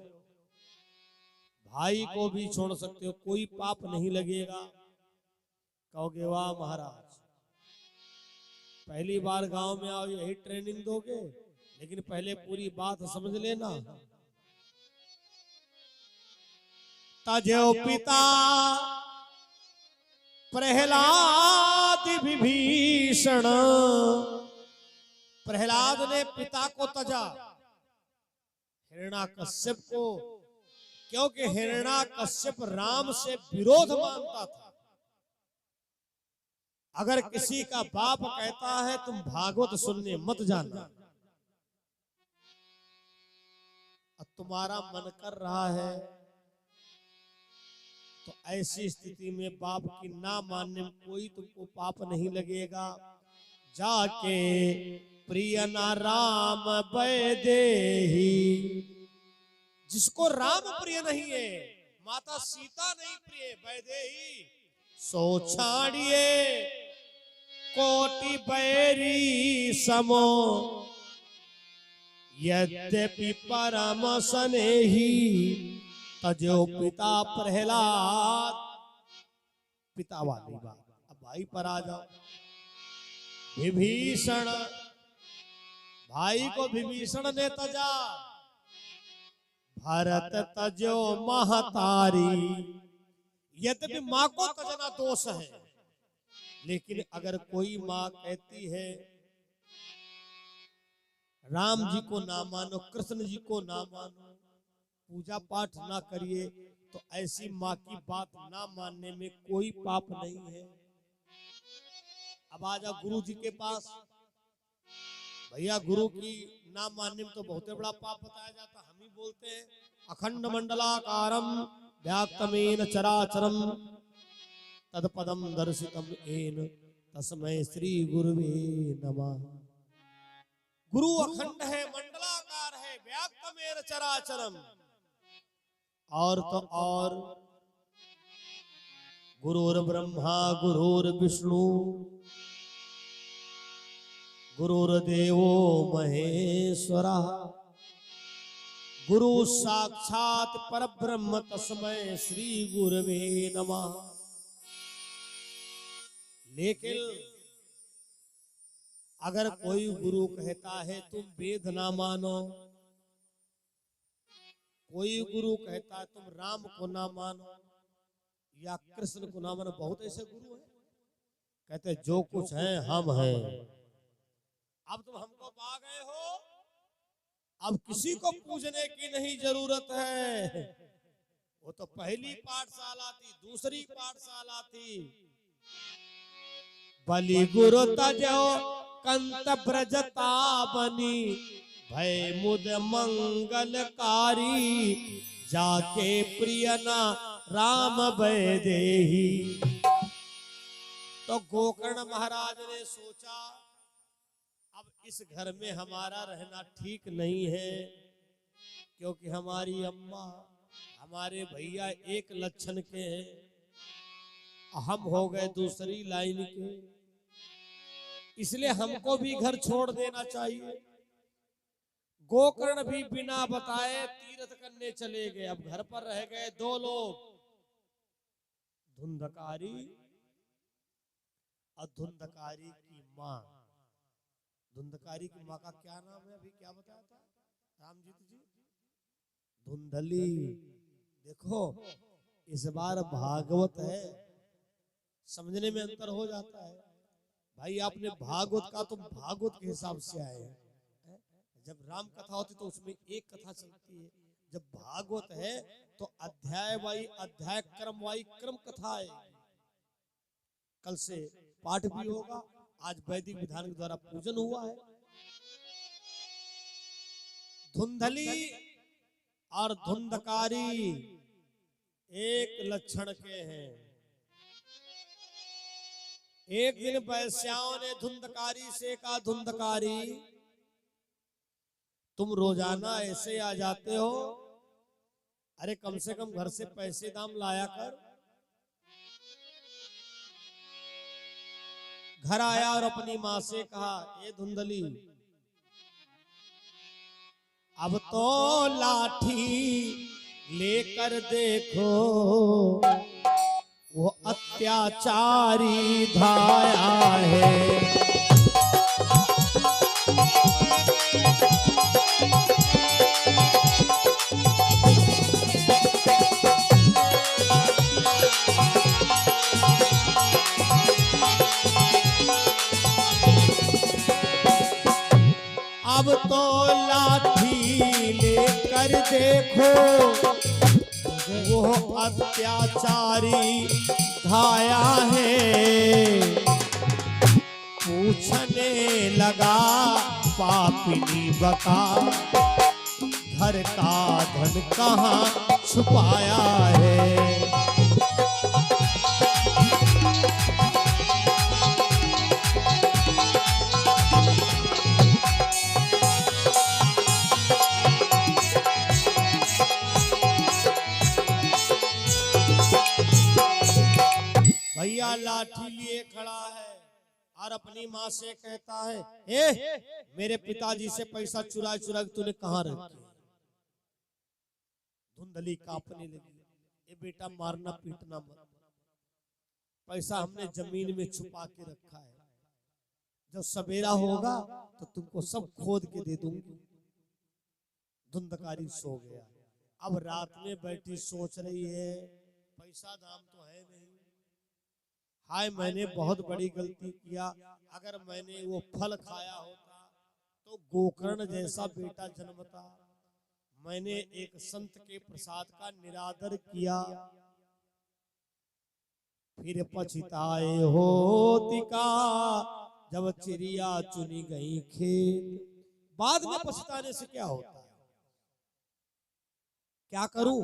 भाई को भी छोड़ सकते हो, कोई पाप नहीं लगेगा। कहोगे वाह महाराज, पहली बार गांव में आओ यही ट्रेनिंग दोगे, लेकिन पहले पूरी बात समझ लेना। तजो पिता प्रहलाद विभीषण, प्रहलाद ने पिता को तजा हिरण्याकश्यप को, क्योंकि हिरण्याकश्यप राम से विरोध मानता था। अगर किसी का बाप कहता है तुम भागवत सुनने मत जाना, अब तुम्हारा मन कर रहा है, तो ऐसी स्थिति में बाप की ना मानने में कोई तुमको पाप नहीं लगेगा। जाके प्रिय ना राम वैदेही, जिसको राम प्रिय नहीं है, माता सीता नहीं प्रिय, वैदेही सो छाड़िए कोटि बैरी समो, यद्यपि परम स्नेही तजो पिता प्रहलाद। पिता वाली बात। अब भाई पर आ जाओ। विभीषण, भाई को विभीषण ने तजा, भरत तजो महतारी। यद्यपि मां को तजना दोष है, लेकिन अगर कोई मां कहती है राम जी को ना मानो, कृष्ण जी को ना मानो, पूजा पाठ ना करिए, तो ऐसी माँ की बात ना मानने में कोई पाप नहीं है। अब आ जाओ गुरु जी के पास। भैया गुरु की ना मानने में तो बहुत बड़ा पाप बताया जाता। हम ही बोलते हैं अखंड मंडलाकारम व्याप्तमेन चराचरम तत्पदम दर्शितम येन तस्मै श्री गुरुवे नमः। गुरु अखंड है, मंडलाकार है, व्याप्तमेन चराचरम, और तो और गुरुर ब्रह्मा गुरुर विष्णु गुरुर्देवो महेश्वरा, गुरु साक्षात परब्रह्म तस्मै श्री गुरवे नमः। लेकिन अगर कोई गुरु कहता है तुम वेद ना मानो, कोई गुरु कहता है तुम राम को ना मानो या कृष्ण को ना मानो, बहुत ऐसे गुरु हैं कहते जो कुछ है हम हैं। अब तुम हमको पा गए हो, अब किसी को पूजने की नहीं जरूरत है। वो तो पहली पाठशाला थी, दूसरी पाठशाला थी। बलि गुरु तजो कंत ब्रजता बनी, भय मुद मंगलकारी, जाके प्रिय ना राम वैदेही। तो गोकर्ण महाराज ने सोचा अब इस घर में हमारा रहना ठीक नहीं है, क्योंकि हमारी अम्मा हमारे भैया एक लक्षण के हैं, हम हो गए दूसरी लाइन के, इसलिए हमको भी घर छोड़ देना चाहिए। गोकर्ण भी बिना बताए तीर्थ करने चले गए। अब घर पर रह गए दो लोग, धुंधकारी और धुंधकारी की माँ। धुंधकारी की माँ का क्या नाम है, अभी क्या बताया था रामजीत जी? धुंधली। देखो इस बार भागवत है, समझने में अंतर हो जाता है। भाई आपने भागवत का, तुम भागवत के हिसाब से आए हैं। जब राम कथा होती तो उसमें एक कथा चलती है, जब भागवत है तो अध्याय वाई अध्याय, क्रम वाई क्रम कथा है। कल से पाठ भी होगा, आज वैदिक विधान के द्वारा पूजन हुआ है। धुंधली और धुंधकारी एक लक्षण के हैं। एक दिन वैश्याओं ने धुंधकारी से कहा, धुंधकारी तुम रोजाना ऐसे आ जाते हो, अरे कम से कम घर से पैसे दाम लाया कर। घर आया और अपनी माँ से कहा, ये धुंधली अब तो लाठी लेकर देखो, वो अत्याचारी धाया है। देखो वो अत्याचारी धाया है। पूछने लगा पापिनी बता, घर का धन कहाँ छुपाया है। भैया लाठी लिए खड़ा है और अपनी माँ से कहता है, मेरे पिताजी से पैसा चुरा चुरा के तूने कहाँ रखी। धुंधली कांपने लगी, ये बेटा मारना पीटना मत, पैसा हमने जमीन में छुपा के रखा है, जब सवेरा होगा तो तुमको सब खोद के दे दूंगी। धुंधकारी सो गया। अब रात में बैठी सोच रही है, पैसा दाम तो है नहीं, हाय मैंने बहुत बड़ी गलती किया। अगर मैंने वो फल खाया होता तो गोकर्ण जैसा बेटा जन्मता। मैंने एक संत के प्रसाद का निरादर किया, फिर पछताए होती का जब चिड़िया चुनी गई खेत। बाद में पछताने से क्या होता है, क्या करूं?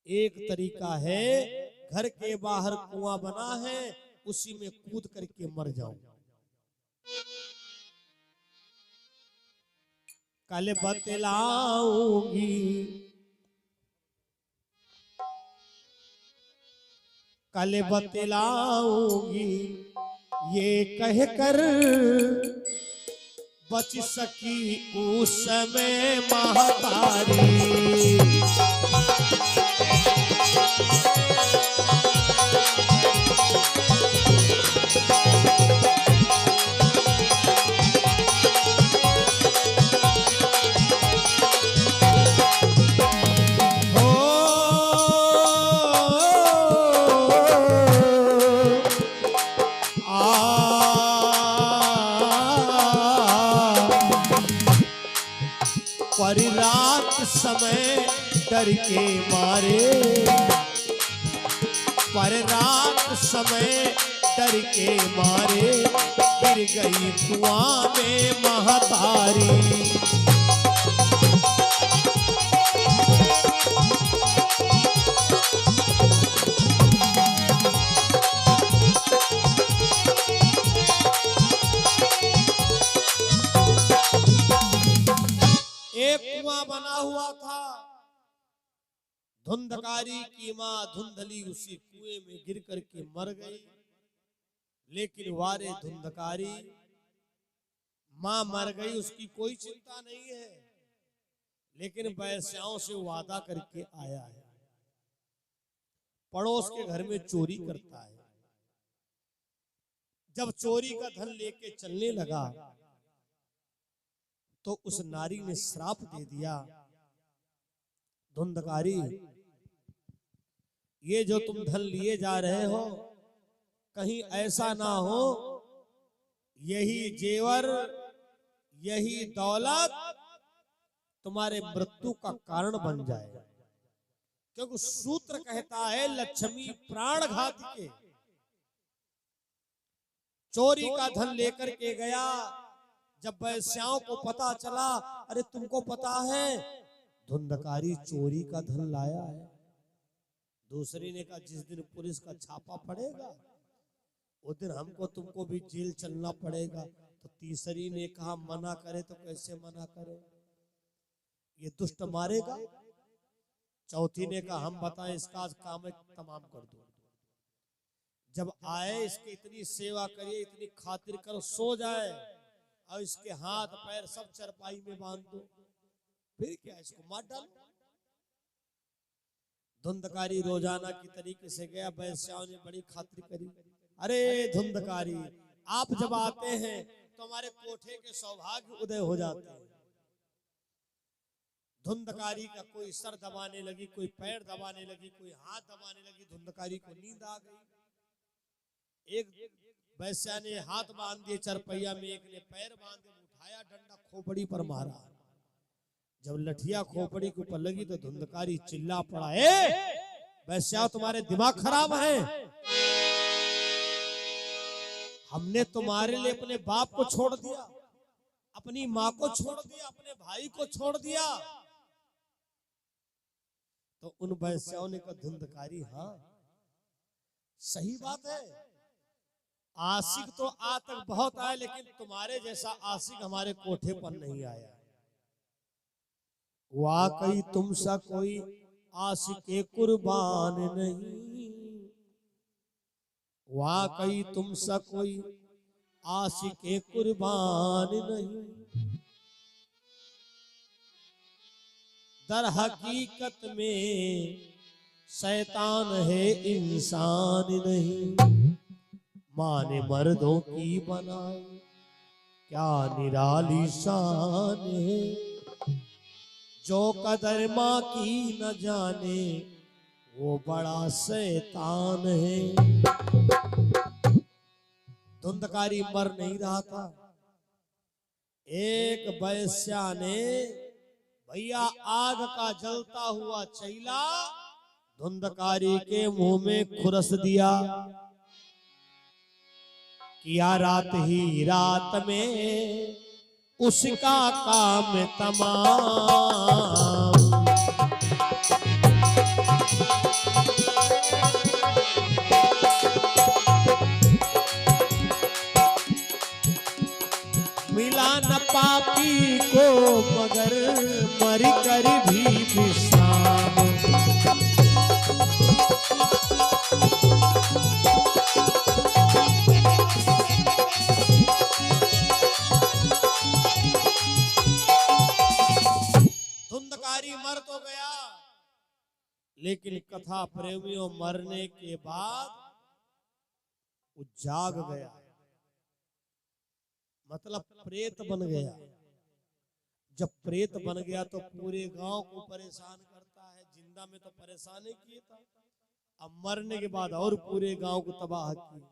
एक तरीका है, घर के बाहर कुआं बना है, उसी में कूद करके मर जाऊं। कल बतलाऊंगी, कल बतलाऊंगी, ये कहकर बच सकी उस समय महतारी। पर रात समय डर के मारे, पर रात समय डर के मारे गिर गई कुआं में महतारी। कुआं बना हुआ था, धुंधकारी की मां धुंधली उसी कुएं में गिर करके मर गई। लेकिन वारे धुंधकारी, मां मर गई उसकी कोई चिंता नहीं है, लेकिन वैश्याओं से वादा करके आया है, पड़ोस के घर में चोरी करता है। जब चोरी का धन लेके चलने लगा तो उस नारी ने श्राप दे दिया, धुंधकारी ये जो तुम धन लिए जा रहे हो, कहीं ऐसा ना हो यही जेवर यही दौलत तुम्हारे मृत्यु का कारण बन जाए। क्योंकि सूत्र कहता है लक्ष्मी प्राण घात के। चोरी का धन लेकर के गया, जब वैश्याओं को पता चला, अरे तुमको पता है धुंधकारी चोरी का धन लाया है। दूसरी ने कहा जिस दिन पुलिस का छापा पड़ेगा उस दिन हमको तुमको भी जेल चलना पड़ेगा। तो तीसरी ने कहा मना करे तो कैसे मना करे, ये दुष्ट मारेगा। चौथी ने कहा हम बताएं इसका आज काम तमाम कर दो। जब आए इसकी इतनी सेवा करिए, इतनी खातिर करो, सो जाए और इसके हाथ पैर सब चरपाई में बांध दो, फिर क्या इसको मार डालो। धुंधकारी रोजाना की तरीके से गया, वैश्याओं ने बड़ी खातिर करी। अरे धुंधकारी आप जब आते हैं तो हमारे कोठे के सौभाग्य उदय हो जाते हैं। धुंधकारी का कोई सर दबाने लगी, कोई पैर दबाने लगी, कोई हाथ दबाने लगी। धुंधकारी को नींद आ गई। एक वैश्या ने हाथ बांध दिए चरपैया में, एक ने पैर बांध दिए, उठाया डंडा खोपड़ी पर मारा। जब लठिया खोपड़ी के ऊपर लगी तो धुंधकारी चिल्ला पड़ा, ए वैश्या तुम्हारे दिमाग खराब है? हमने तुम्हारे लिए अपने बाप को छोड़ दिया, अपनी माँ को छोड़ दिया, अपने भाई को छोड़ दिया। तो उन वैश्याओं ने कहा, धुंधकारी हाँ सही बात है, आशिक तो आज तक बहुत आए, लेकिन तुम्हारे जैसा आशिक हमारे कोठे पर नहीं आया। वाकई तुमसा कोई आशिके कुर्बान नहीं, वाकई तुमसा कोई आशिके कुर्बान नहीं। दर हकीकत में शैतान है इंसान नहीं, माने मर्दों की बनाए क्या निराली शान है, जो कदर माँ की न जाने वो बड़ा शैतान है। धुंधकारी मर नहीं रहा था। एक वैश्या ने भैया आग का जलता हुआ चैला धुंधकारी के मुंह में खुरस दिया। किया रात ही रात में उसका काम तमाम। मिला न पापी को मगर मर कर भी विश्राम। धुंधकारी मर तो गया, लेकिन कथा प्रेमियों मरने के बाद वो जाग गया, मतलब प्रेत बन गया। जब प्रेत बन गया तो पूरे गांव को परेशान करता है। जिंदा में तो परेशान ही किया था, अब मरने के बाद और पूरे गांव को तबाह किया।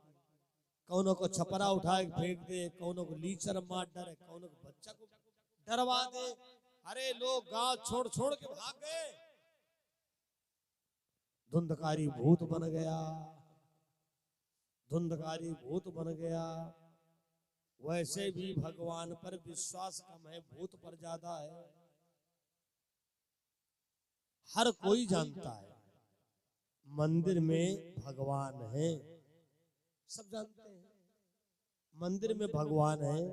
कौनों को छपरा उठा के फेंक दे, कौनों को लीचर मार डरे, कौनों को बच्चा को डरवा दे। अरे लोग गांव छोड़ छोड़ के भाग गए। धुंधकारी भूत बन गया, धुंधकारी भूत बन गया। वैसे भी भगवान पर विश्वास कम है, भूत पर ज्यादा है। हर कोई जानता है मंदिर में भगवान है, सब जानते हैं मंदिर में भगवान है।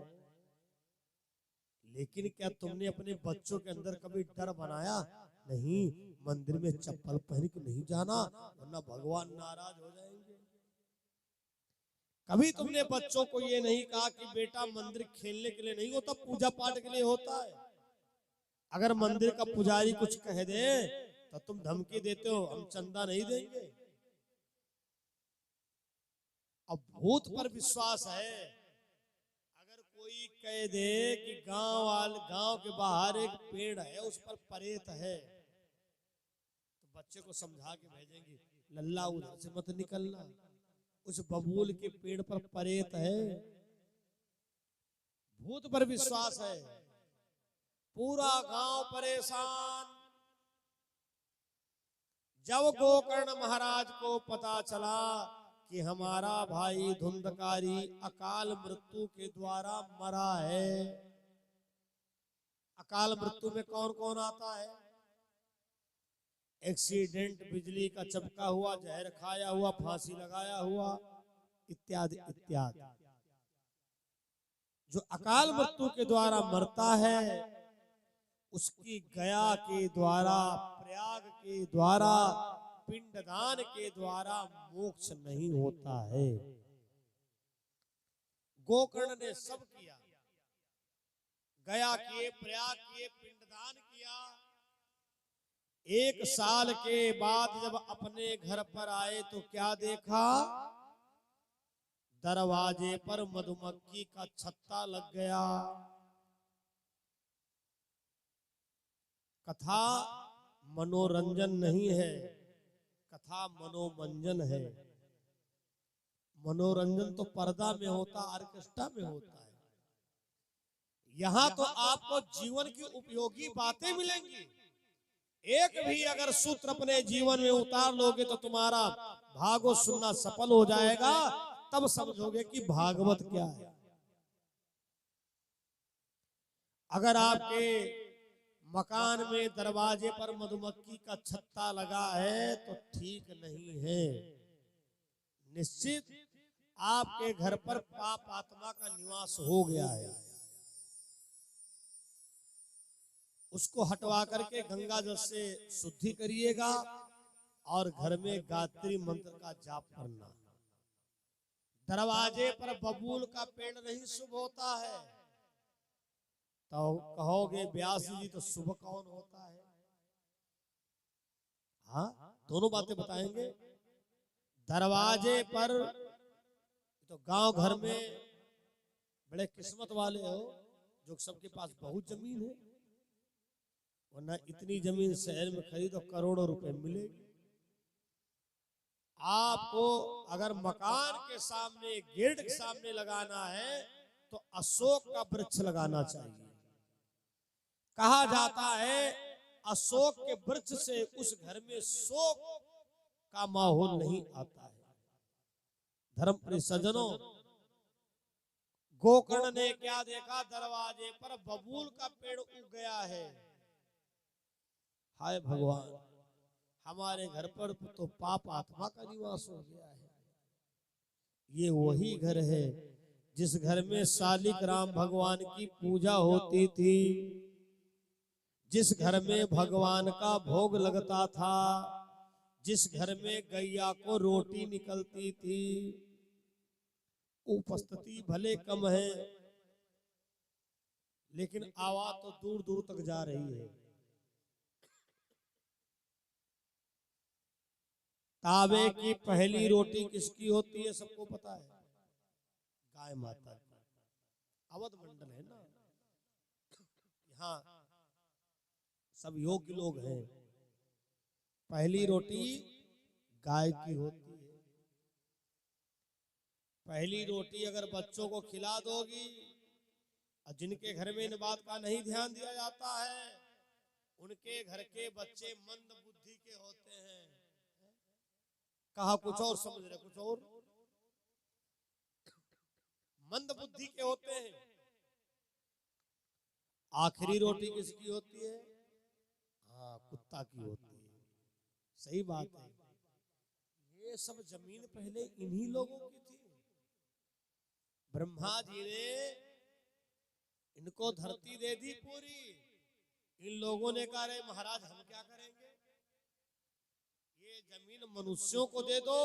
लेकिन क्या तुमने अपने बच्चों के अंदर कभी डर बनाया? नहीं, मंदिर में चप्पल पहन के नहीं जाना, वरना भगवान नाराज हो जाएंगे। कभी तुमने बच्चों को ये नहीं कहा कि बेटा मंदिर खेलने के लिए नहीं होता, पूजा पाठ के लिए होता है। अगर मंदिर का पुजारी कुछ कह दे तो तुम धमकी देते हो, हम चंदा नहीं देंगे। अब भूत पर विश्वास है। अगर कोई कह दे कि गांव के बाहर एक पेड़ है, उस पर प्रेत है, तो बच्चे को समझा के भेजेंगे, लल्ला उधर से मत निकलना, उस बबूल के पेड़ पर प्रेत है। भूत पर विश्वास है। पूरा गांव परेशान। जब गोकर्ण महाराज को पता चला कि हमारा भाई धुंधकारी अकाल मृत्यु के द्वारा मरा है। अकाल मृत्यु में कौन कौन आता है? एक्सीडेंट, बिजली का चमका हुआ, जहर खाया हुआ, फांसी लगाया हुआ, इत्यादि इत्यादि। जो अकाल मृत्यु के द्वारा मरता है उसकी गया के द्वारा, प्रयाग के द्वारा, पिंडदान के द्वारा मोक्ष नहीं होता है। गोकर्ण ने सब किया, गया किए, प्रयाग किए, पिंडदान किया। 1 साल के बाद जब अपने घर पर आए तो क्या देखा? दरवाजे पर मधुमक्खी का छत्ता लग गया। कथा मनोरंजन नहीं है, कथा मनोमंजन है। मनोरंजन तो पर्दा में होता, ऑर्केस्ट्रा में होता है। यहाँ तो आपको जीवन की उपयोगी बातें मिलेंगी। एक भी अगर सूत्र अपने जीवन में उतार लोगे तो तुम्हारा भागवत सुनना सफल हो जाएगा। तब समझोगे कि भागवत क्या है। अगर आपके मकान में दरवाजे पर मधुमक्खी का छत्ता लगा है तो ठीक नहीं है। निश्चित आपके घर पर पाप आत्मा का निवास हो गया है। उसको हटवा करके गंगा जल से शुद्धि करिएगा और घर में गायत्री मंत्र का जाप करना। दरवाजे पर बबूल का पेड़ नहीं शुभ होता है। तो कहोगे व्यास जी तो शुभ कौन होता है? हाँ, दोनों बातें बताएंगे। दरवाजे पर तो गांव घर में बड़े किस्मत वाले हो जो सबके पास बहुत जमीन है, वरना इतनी जमीन शहर में खरीदो करोड़ों रुपए मिलेगी। आपको अगर मकान के सामने, गेट के सामने लगाना है तो अशोक का वृक्ष लगाना चाहिए। कहा जाता है अशोक के वृक्ष से उस घर में शोक का माहौल नहीं आता है। धर्मप्रिय सज्जनों, गोकर्ण ने क्या देखा? दरवाजे पर बबूल का पेड़ उग गया है। हाय भगवान, हमारे घर पर तो पाप आत्मा का निवास हो गया है। ये वही घर है जिस घर में शालिग्राम भगवान की पूजा होती थी, जिस घर में भगवान का भोग लगता था, जिस घर में गैया को रोटी निकलती थी। उपस्थिति भले कम है लेकिन आवाज तो दूर दूर तक जा रही है। ताबे की पहली रोटी किसकी होती है? सबको पता है, गाय माता की। अवध मंडल है ना, यहाँ सब योग्य लोग हैं। पहली रोटी गाय की होती है। पहली रोटी अगर बच्चों को खिला दोगी, और जिनके घर में इन बात का नहीं ध्यान दिया जाता है, उनके घर के बच्चे मंद बुद्धि के होते हैं। कहा कुछ और, समझ रहे कुछ और, मंद बुद्धि के होते हैं। आखिरी रोटी किसकी होती है? हाँ, कुत्ता की होती है। सही बात है। ये सब जमीन पहले इन्हीं लोगों की थी। ब्रह्मा जी ने इनको धरती दे दी पूरी। इन लोगों ने कहा रे महाराज हम क्या करेंगे, ये जमीन मनुष्यों को दे दो।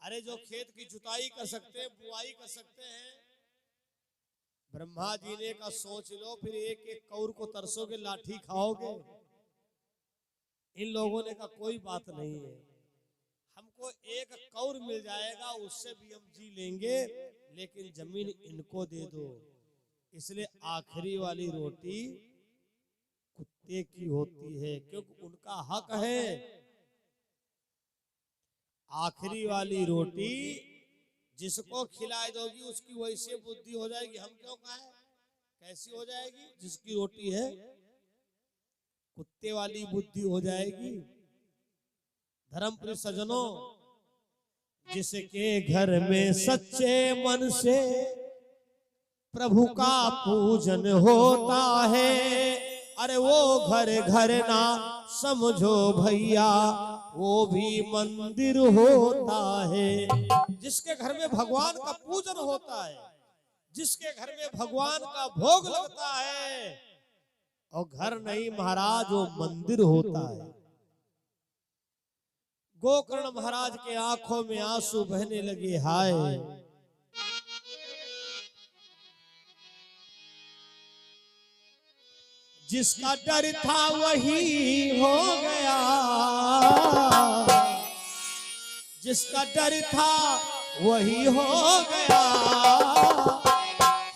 अरे जो खेत की जुताई कर सकते हैं, बुआई कर सकते हैं। ब्रह्मा जी ने कहा सोच लो, फिर एक एक कौर को तरसोगे, लाठी खाओगे। इन लोगों ने कहा कोई बात नहीं है, हमको एक कौर मिल जाएगा, उससे भी हम जी लेंगे, लेकिन जमीन इनको दे दो। इसलिए आखिरी वाली रोटी कुत्ते की होती है, क्योंकि उनका हक है। आखिरी वाली रोटी जिसको खिलाई दोगी उसकी वैसे बुद्धि हो जाएगी। हम क्यों खाएं? कैसी हो जाएगी? जिसकी रोटी है कुत्ते वाली बुद्धि हो जाएगी। धर्मप्रिय सज्जनों, जिसके घर में सच्चे मन से प्रभु का पूजन होता है, अरे वो घर घर ना समझो भैया, वो भी मंदिर होता है। जिसके घर में भगवान का पूजन होता है, जिसके घर में भगवान का भोग लगता है, और घर नहीं महाराज वो मंदिर होता है। गोकर्ण महाराज के आंखों में आंसू बहने लगे। हाय, जिसका डर था वही हो गया, जिसका डर था वही हो गया।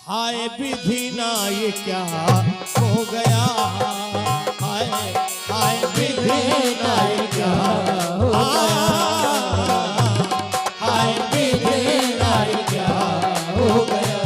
हाय विधि ना ये क्या हो गया, हाय हाय विधि ना ये क्या हो गया, हाय विधि ना ये क्या हो गया।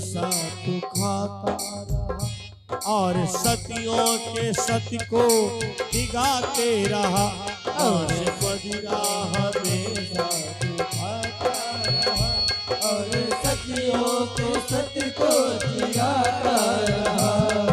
हमेशा तू खाता रहा और सतियों के सत्य को दिगाते रहा और मदिरा हमेशा तू खाता रहा और सतियों के सत्य को जिगाता रहा।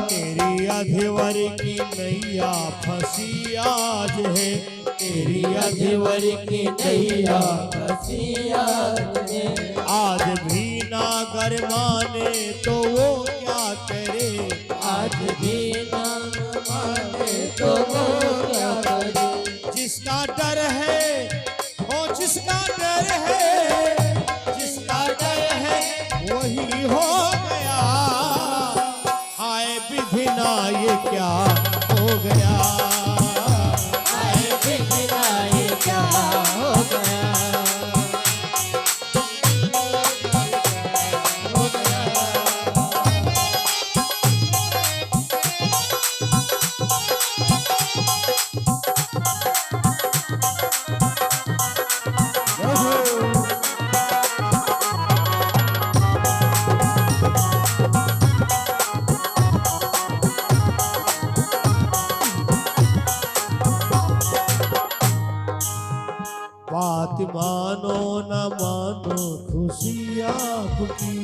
तेरी अधेवर की नैया फंसी आज है, तेरी अधेवर की नैया फंसी आज है। आज भी नागर माने तो वो क्या करे, आज भी नाम माने तो वो क्या करे। जिसका डर है वो जिसका डर है, जिसका डर है वही हो गया। हाय विधि ना ये क्या हो गया, हाय विधि ना ये क्या हो गया। बात मानो न मानो खुशी आपकी,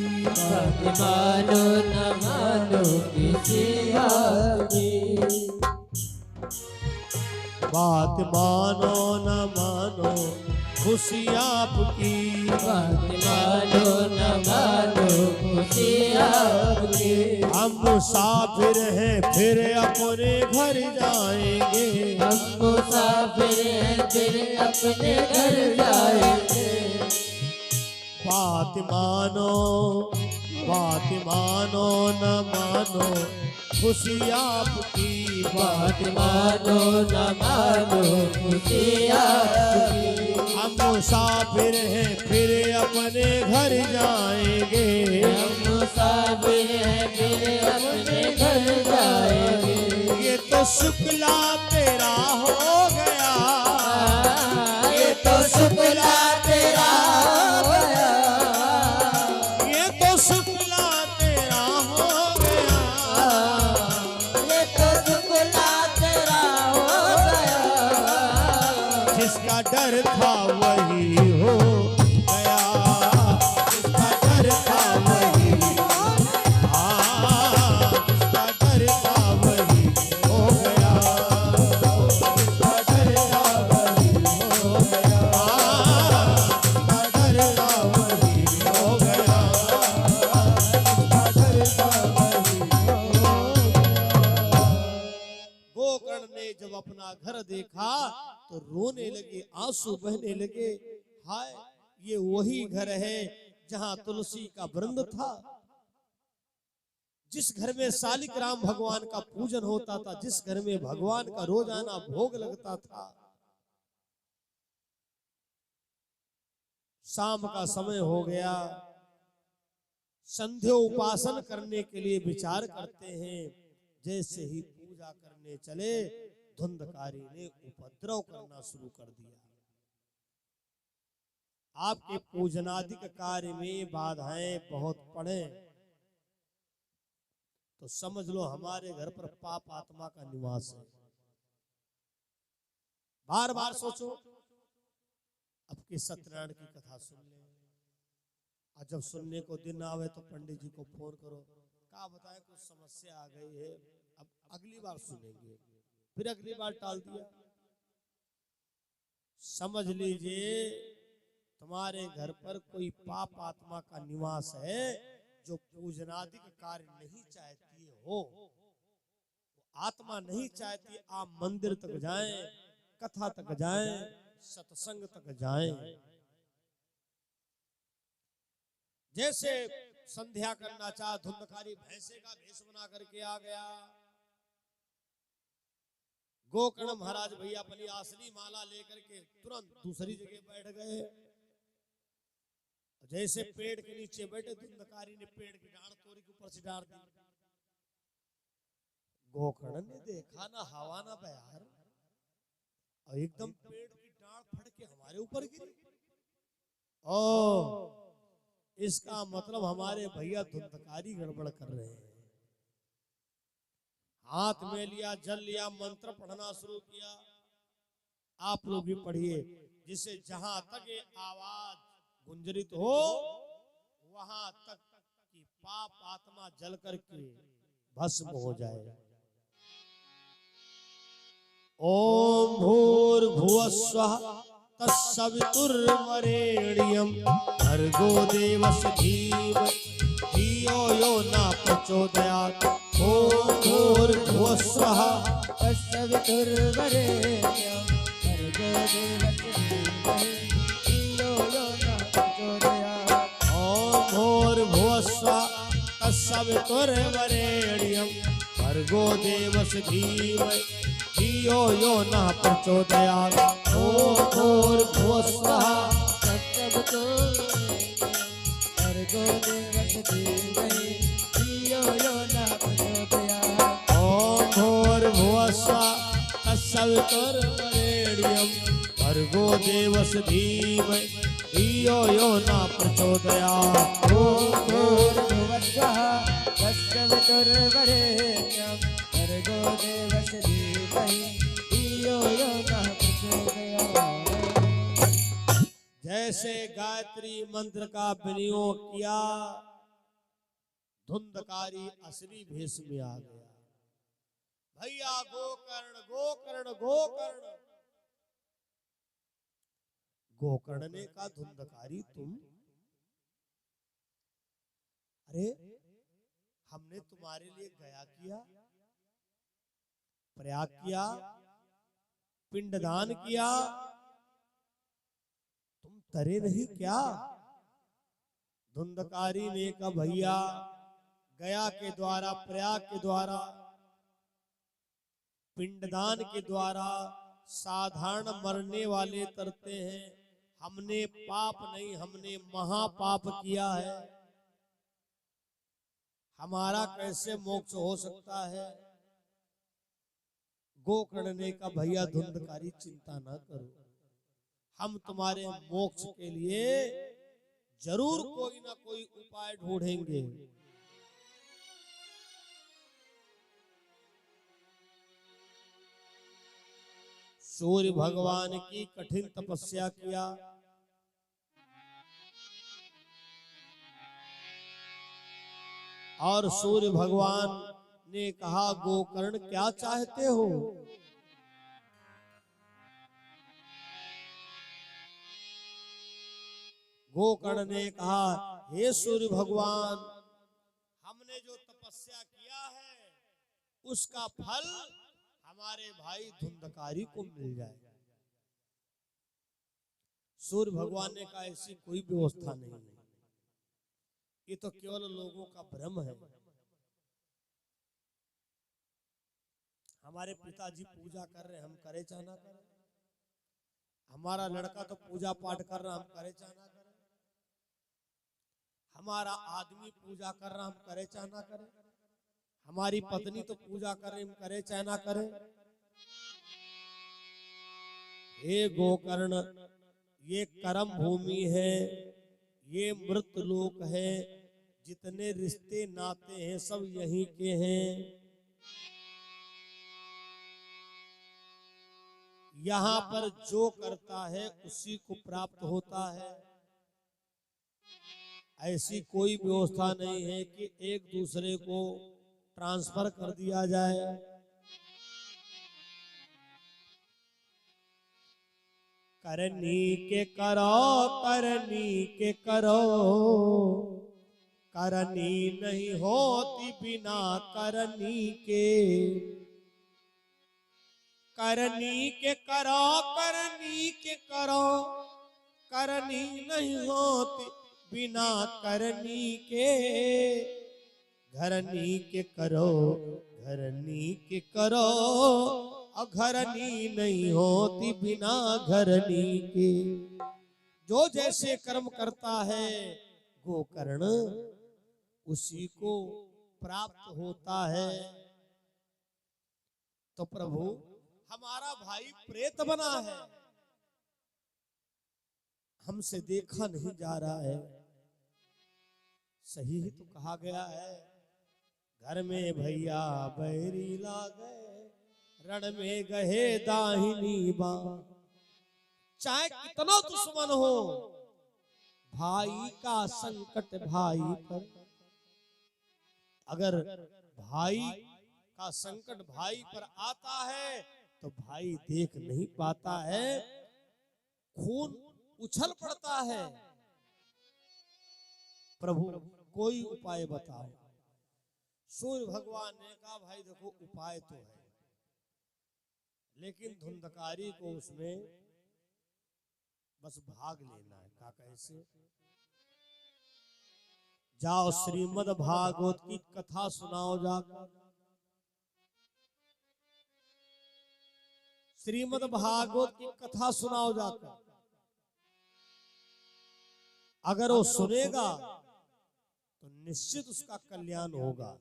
मानो न मानो किसी आदमी। बात मानो न मानो खुशी आपकी, बात मानो न मानो खुशी आपकी। हम मुसाफिर हैं फिर अपने घर जाएंगे, हम मुसाफिर हैं फिर अपने घर जाएंगे। बात मानो न मानो खुशी आपकी, बात मानो न मानो खुशी आपकी। हम मुसाफिर हैं फिर अपने घर जाएंगे, हम मुसाफिर हैं फिर अपने घर जाएंगे। ये तो शुक्ला तेरा हो गया, ये तो शुक्ला तेरा हो गया। ये तो शुक्ला तेरा हो गया। ये तो शुक्ला तेरा हो गया। जिसका डर था वही हो गया, जिसका डर था वही, जिसका डर था वही हो गया, जिसका डर था वही हो गया, जिसका डर था वही हो गया, जिसका डर था वही हो गया। गोकर्ण ने जब अपना घर देखा तो रोने लगे, आंसू बहने लगे। हाय ये वही घर है जहां तुलसी का वृंद था, जिस घर में शालिक राम भगवान का पूजन होता था, जिस घर में भगवान का रोजाना भोग लगता था। शाम का समय हो गया, संध्या उपासन करने के लिए विचार करते हैं। जैसे ही पूजा करने चले धुंधकारी ने उपद्रव करना शुरू कर दिया। आपके पूजनादि कार्य में बाधाएं बहुत पड़े तो समझ लो हमारे घर पर पाप आत्मा का निवास है। बार बार सोचो, अब की सत्यनारायण की कथा सुन ले, और जब सुनने को दिन आवे तो पंडित जी को फोन करो, क्या बताए कुछ समस्या आ गई है, अब अगली बार सुनेंगे, फिर अगली बार टाल दिया। समझ लीजिए तुम्हारे घर पर कोई पाप आत्मा का निवास है जो पूजनादि का कार्य नहीं चाहती हो, आत्मा नहीं चाहती आप मंदिर तक जाएं, कथा तक जाएं, सत्संग तक जाएं। जैसे संध्या करना चाह, धुंधकारी भैंसे का भेष बना करके आ गया। गोकर्ण महाराज भैया अपनी आसनी माला लेकर के तुरंत दूसरी जगह बैठ गए। जैसे पेड़ के नीचे बैठे, धुंधकारी ने पेड़ की डांड तोड़ के ऊपर से डाल दी। गोकर्ण ने देखा ना हवा ना बयार, और एकदम पेड़ की डांड फट के हमारे ऊपर गिरी। ओ इसका मतलब हमारे भैया धुंधकारी गड़बड़ कर रहे हैं। हाथ में लिया, जल लिया, मंत्र पढ़ना शुरू किया। आप लोग भी पढ़िए, जिससे जहां तक ये आवाज गुंजरित हो वहां तक कि पाप आत्मा जल करके भस्म हो जाए। ओम भूर्भुवस्वः तत्सवितुर्वरेण्यं भर्गो देवस्य धीमहि धियो यो न प्रचोदयात्। ओम भूर्भुवस्वः तत्सवितुर्वरेण्यं भर्गो देवस्य धीमहि धियो यो न प्रचोदयात्। ओम भूर्भुवस्वः तत्सवितुर्वरेण्यं भर्गो देवस्य धीमहि धियो यो न प्रचोदयात्। ओम भूर्भुवस्वः भर्गो देवस्य धीमहि धियो यो न प्रचोदयात्। ओम भूर्भुवस्वः तत्सवितुर्वरेण्यं भर्गो देवस्य धीमहि धियो यो न प्रचोदयात्। ओम भूर्भुवस्वः तत्सवितुर्वरेण्यं भर्गो देवस्य धीमहि धियो यो न प्रचोदयात्। जैसे गायत्री मंत्र का विनियोग किया, धुंधकारी असली भेष में आ गया। भैया गोकर्ण गोकर्ण गोकर्ण। गोकर्ण ने कहा, धुंधकारी तुम? अरे हमने तुम्हारे लिए गया किया, प्रयाग किया, पिंडदान किया, तुम तरे नहीं क्या? धुंधकारी ने कहा, भैया गया के द्वारा, प्रयाग के द्वारा, पिंडदान के द्वारा साधारण मरने वाले तरते हैं। हमने पाप नहीं, हमने महापाप किया है। हमारा कैसे मोक्ष हो सकता है? गोकर्ण ने कहा, भैया धुंधकारी चिंता ना करो, हम तुम्हारे मोक्ष के लिए जरूर कोई ना कोई उपाय ढूंढेंगे। सूर्य भगवान की कठिन तपस्या किया। और सूर्य भगवान ने कहा, गोकर्ण क्या चाहते हो? गोकर्ण ने कहा, हे सूर्य भगवान, हमने जो तपस्या किया है उसका फल हमारे भाई धुंधकारी को मिल जाए। सूर्य भगवान ने कहा, ऐसी कोई व्यवस्था नहीं है, ये तो केवल लोगों का भ्रम है। हमारे पिताजी पूजा कर रहे, हम करे चाहे ना करें। हमारा लड़का तो पूजा पाठ कर रहा, हम करे चाहे ना करें। हमारा आदमी पूजा कर रहा, हम करे चाहे ना करें। हमारी पत्नी तो पूजा कर रही, हम करे चाहे ना करें। हे गोकर्ण, ये कर्म भूमि है, ये मृत लोक है, जितने रिश्ते नाते हैं सब यहीं के हैं। यहाँ पर जो करता है उसी को प्राप्त होता है। ऐसी कोई व्यवस्था नहीं है कि एक दूसरे को ट्रांसफर कर दिया जाए। करनी के करो, करनी के करो, करनी नहीं होती बिना करनी के। करनी के करो, करनी के करो, करनी नहीं होती बिना करनी के। घरनी के करो, घरनी के करो, और घरनी नहीं होती बिना घरनी के। जो जैसे कर्म करता है गोकर्ण, उसी को प्राप्त होता है। तो प्रभु, हमारा भाई प्रेत बना है, हमसे देखा नहीं जा रहा है, सही ही तो कहा गया है, घर में भैया बैरी लागे, रण में गहे दाहिनी बां। चाहे कितना दुश्मन हो, भाई का संकट भाई पर, अगर भाई का संकट भाई पर आता है तो भाई देख नहीं पाता है, खून उछल पड़ता है। प्रभु कोई उपाय बताओ। सूर्य भगवान ने कहा भाई देखो उपाय तो है, लेकिन धुंधकारी को उसमें बस भाग लेना है। कहा कैसे? जाओ श्रीमद् भागवत की कथा सुनाओ जाकर। श्रीमद् भागवत की कथा सुनाओ जाकर। अगर वो सुनेगा तो निश्चित उसका कल्याण होगा।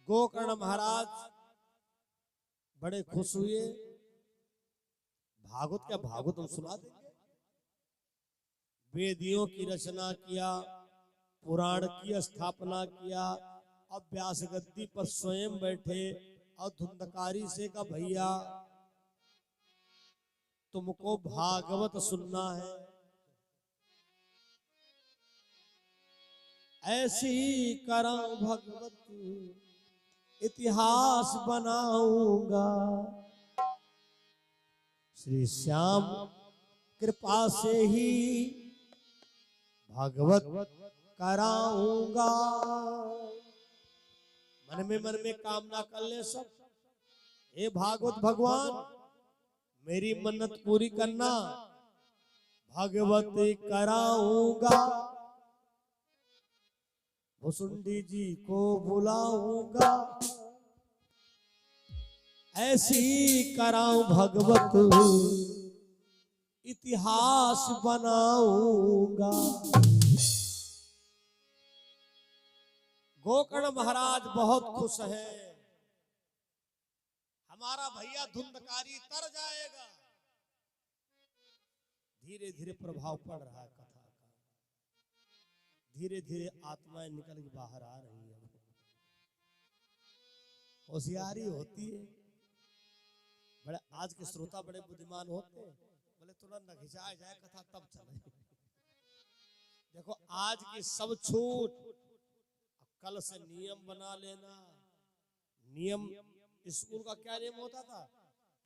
गोकर्ण महाराज बड़े खुश हुए। भागवत क्या भागवत हम सुना देंगे। वेदियों की रचना किया, पुराण की स्थापना किया, अब व्यास गद्दी पर स्वयं बैठे और धुंधकारी से का भैया तुमको भागवत सुनना है, ऐसी कराऊं भगवत इतिहास बनाऊंगा। श्री श्याम कृपा से ही भागवत कराऊंगा। मन में कामना कर ले सब। हे भागवत भगवान मेरी मन्नत पूरी करना, भागवत कराऊंगा। भुसुंडी जी को बुलाऊंगा, ऐसी कराऊं भगवत इतिहास बनाऊंगा। गोकर्ण महाराज बहुत खुश है, हमारा भैया धुंधकारी तर जाएगा। धीरे धीरे प्रभाव पड़ रहा है कथा का, धीरे धीरे आत्माएं निकल के बाहर आ रही है। होशियारी होती है। बड़े आज के श्रोता बड़े बुद्धिमान होते हैं, बोले तुरंत न खिंचाया जाए कथा तब चले। देखो आज की सब छूट, कल से नियम बना लेना। नियम स्कूल का क्या नियम होता था?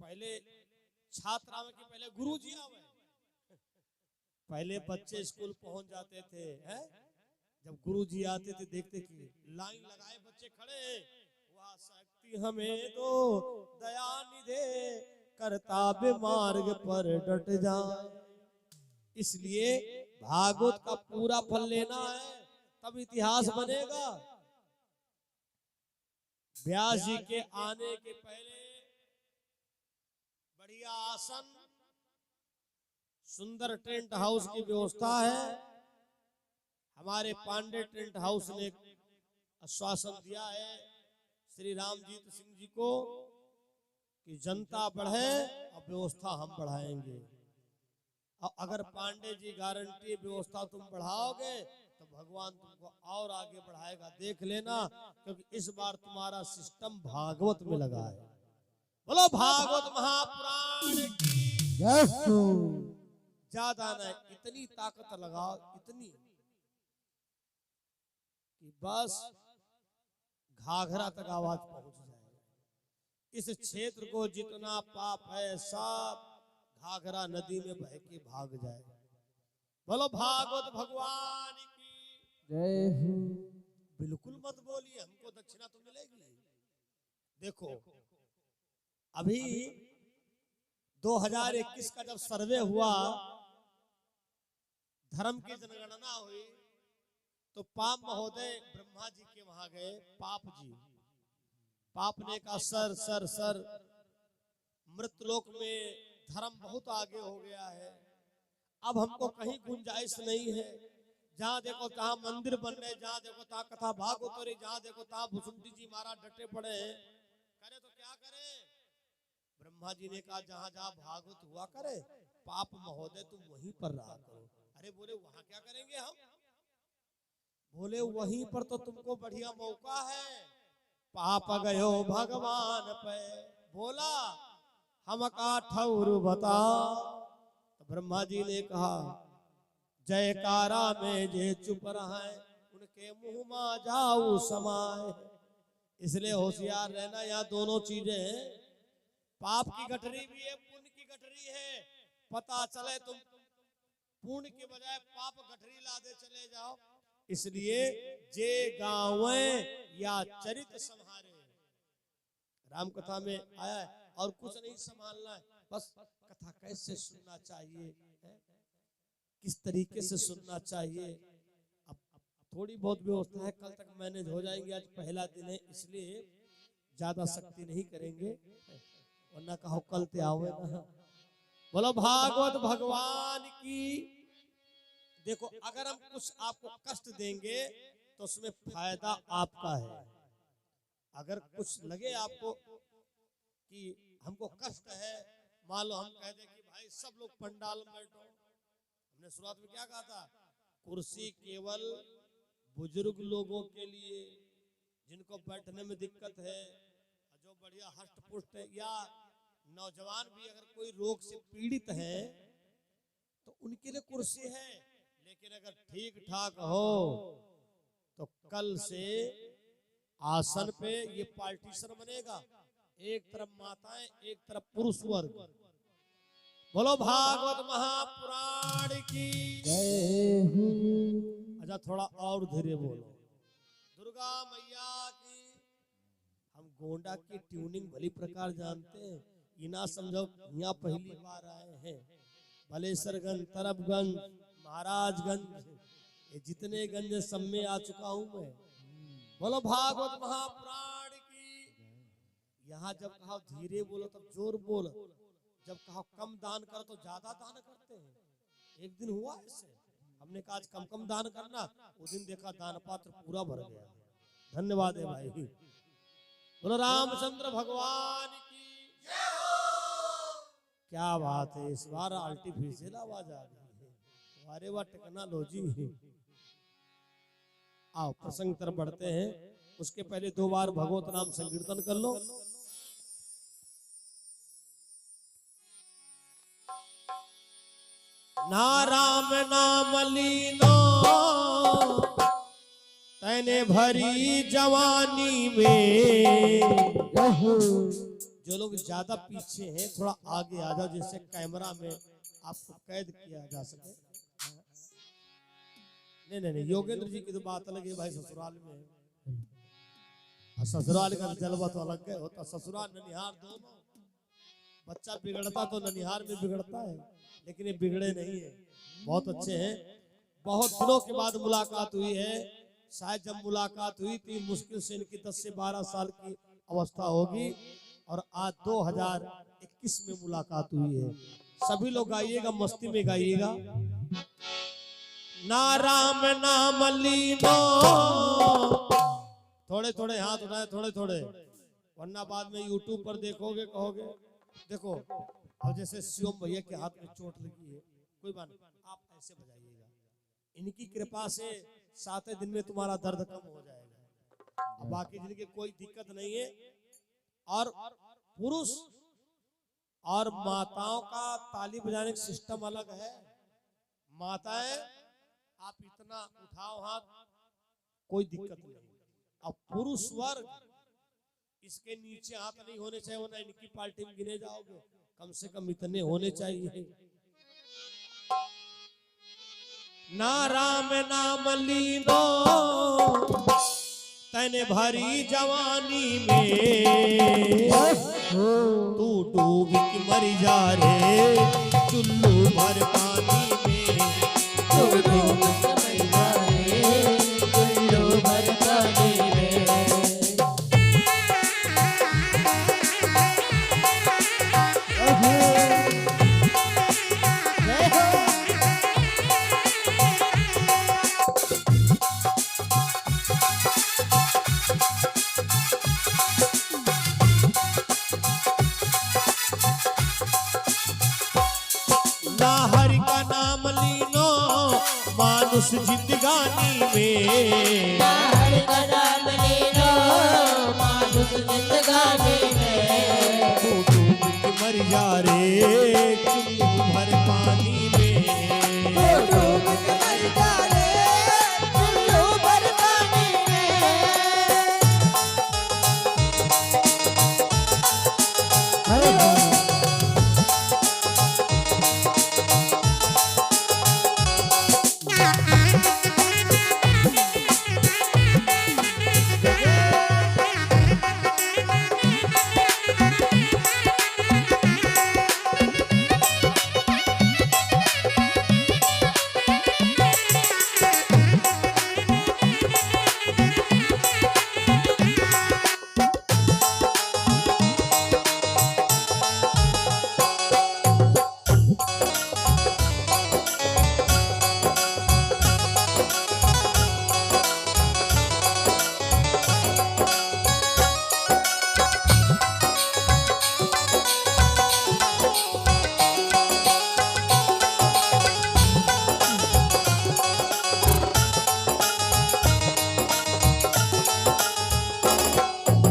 पहले छात्र आवे कि पहले गुरुजी आवे। पहले बच्चे स्कूल पहुंच जाते थे, हैं? जब गुरुजी आते थे देखते कि लाइन लगाए बच्चे खड़े हैं, वह शक्ति हमें दो दया निधे, कर्तव्य मार्ग पर डट जाए। इसलिए भागवत का पूरा फल लेना है, तब इतिहास बनेगा। व्यास जी के आने के पहले बढ़िया आसन, सुंदर टेंट हाउस की व्यवस्था है। हमारे पांडे टेंट हाउस ने आश्वासन दिया है श्री रामजीत सिंह जी को कि जनता बढ़े और व्यवस्था हम बढ़ाएंगे। और अगर पांडे जी गारंटी व्यवस्था तुम बढ़ाओगे तो भगवान तुमको और आगे बढ़ाएगा, देख लेना। क्योंकि इस बार तुम्हारा सिस्टम भागवत में लगा है। बोलो भागवत महापुराण की जय। ज्यादा नहीं, इतनी ताकत लगाओ, इतनी कि बस घाघरा तक आवाज पहुंच जाए। इस क्षेत्र को जितना पाप है सब घाघरा नदी में बह के भाग जाए। बोलो भागवत भगवान की जय हो। बिल्कुल मत बोलिए, हमको दक्षिणा तो मिलेगी। देखो अभी 2021 का जब सर्वे हुआ, धर्म की जनगणना हुई, तो पाप महोदय ब्रह्मा जी के वहां गए। पाप जी, पाप ने कहा सर सर सर, मृतलोक में धर्म बहुत आगे हो गया है, अब हमको कहीं गुंजाइश नहीं है। जहां देखो तहां मंदिर बन रहे, जहां देखो तहां कथा भागवत हो रही, जहां देखो तहां भुसुंडी जी महाराज डटे पड़े हैं। करे तो क्या करे? ब्रह्मा जी ने कहा जहां जहां भागवत हुआ करे, पाप महोदय तुम वहीं पर रहा करो। अरे बोले वहां क्या करेंगे हम? बोले वहीं पर तो तुमको बढ़िया मौका है, पाप गयो भगवान पे। बोला हम का ठौर बता। तो ब्रह्मा जी ने कहा जयकारा में जे चुप रहे उनके मुंह में जाऊ समाए। इसलिए होशियार रहना, यहाँ दोनों चीजें हैं, पाप की गठरी भी है, पुण्य की गठरी है। पता चले तुम पुण्य के बजाय पाप गठरी लादे चले जाओ। इसलिए जे गावे या चरित संहारे, राम कथा में आया है, और कुछ नहीं संभालना है, बस कथा कैसे सुनना चाहिए, किस तरीके से सुनना चाहिए। अब थोड़ी बहुत व्यवस्था है, कल तक मैनेज हो जाएंगे। आज पहला दिन है इसलिए ज्यादा सख्ती नहीं करेंगे, वरना कहो कल ते आओगे ना। बोलो भागवत भगवान की। देखो अगर हम कुछ आपको कष्ट देंगे तो उसमें फायदा आपका है। अगर कुछ लगे आपको कि हमको कष्ट है, मान लो हम कह दें कि भाई सब लोग पंडाल में बैठो। हमने शुरुआत में क्या कहा था, कुर्सी केवल बुजुर्ग लोगों के लिए, जिनको बैठने में दिक्कत है, जो बढ़िया हष्ट पुष्ट है, या नौजवान भी अगर कोई रोग से पीड़ित है तो उनके लिए कुर्सी है। लेकिन अगर ठीक ठाक हो तो कल से आसन पे ये पार्टीशन बनेगा, एक तरफ माताएं एक तरफ पुरुष वर्ग। बोलो भागवत महापुराण की जय हो। अच्छा थोड़ा और धीरे बोलो। दुर्गा मैया की। हम गोंडा की ट्यूनिंग भली प्रकार जानते हैं, ये ना समझो यहाँ पहली बार आए हैं। भलेसरगंज, तरफगंज, महाराजगंज, ये जितने गंज सब में आ चुका हूं मैं। बोलो भागवत महापुराण की। यहाँ जब कहा धीरे बोलो तब जोर बोलो, जब कहा कम दान करो तो ज्यादा दान करते हैं। एक दिन हुआ ऐसे, हमने कहा आज कम कम दान करना, उस दिन देखा दान पात्र पूरा भर गया। धन्यवाद है भाई। बोलो रामचंद्र भगवान की। क्या बात है, इस बार आर्टिफिशियल आवाज आ रही है। अरे वाह टेक्नोलॉजी। आओ प्रसंग तरफ बढ़ते हैं, उसके पहले 2 बार भगवत नाम संकीर्तन कर लो। ना राम नाम लीनो तैने भरी जवानी में। जो लोग ज्यादा पीछे हैं थोड़ा आगे आ जाओ, जिससे कैमरा में आपको कैद किया जा सके। नहीं, योगेंद्र जी की तो बात अलग है भाई, ससुराल में, ससुराल का जलवा तो अलग है होता। ससुराल ननिहार दोनों, बच्चा बिगड़ता तो ननिहार में बिगड़ता है, लेकिन ये बिगड़े नहीं है, बहुत अच्छे हैं। बहुत दिनों के बाद मुलाकात हुई है, शायद जब मुलाकात हुई थी मुश्किल से इनकी 10 से 12 साल की अवस्था होगी, और आज 2021 में मुलाकात हुई है। सभी लोग गाइएगा, मस्ती में गाइएगा। ना राम नाम लीनो, थोड़े थोड़े हाथ उठाए, थोड़े थोड़े, वरना बाद में यूट्यूब पर देखोगे कहोगे। देखो और जैसे शिवम भैया के हाथ में चोट लगी है, कोई बात नहीं, आप ऐसे बजाइएगा, इनकी कृपा से 7 दिन में तुम्हारा दर्द कम हो जाएगा। अब बाकी जिनकी कोई दिक्कत नहीं है। और पुरुष और माताओं का ताली बजाने का सिस्टम अलग है। माताएं आप इतना उठाओ हाथ, कोई दिक्कत नहीं। अब पुरुष वर्ग इसके नीचे हाथ नहीं होने चाहिए, वरना इनकी पार्टी में गिने जाओगे। कम से कम इतने होने चाहिए। ना राम नाम लीनो तैने भरी जवानी में, तू डूब के मर जा रे चुल्लू भर पानी में। तू डूब के मर जा रे चुल्लू भर पानी में। ना हरि का नाम लीनो मानुष जिंदगानी में। हरि का नाम ले लो मानुष जिंदगानी में। तू डूब के मर जा रे चुल्लू भर पानी में। तू डूब के मर जा रे चुल्लू भर पानी में।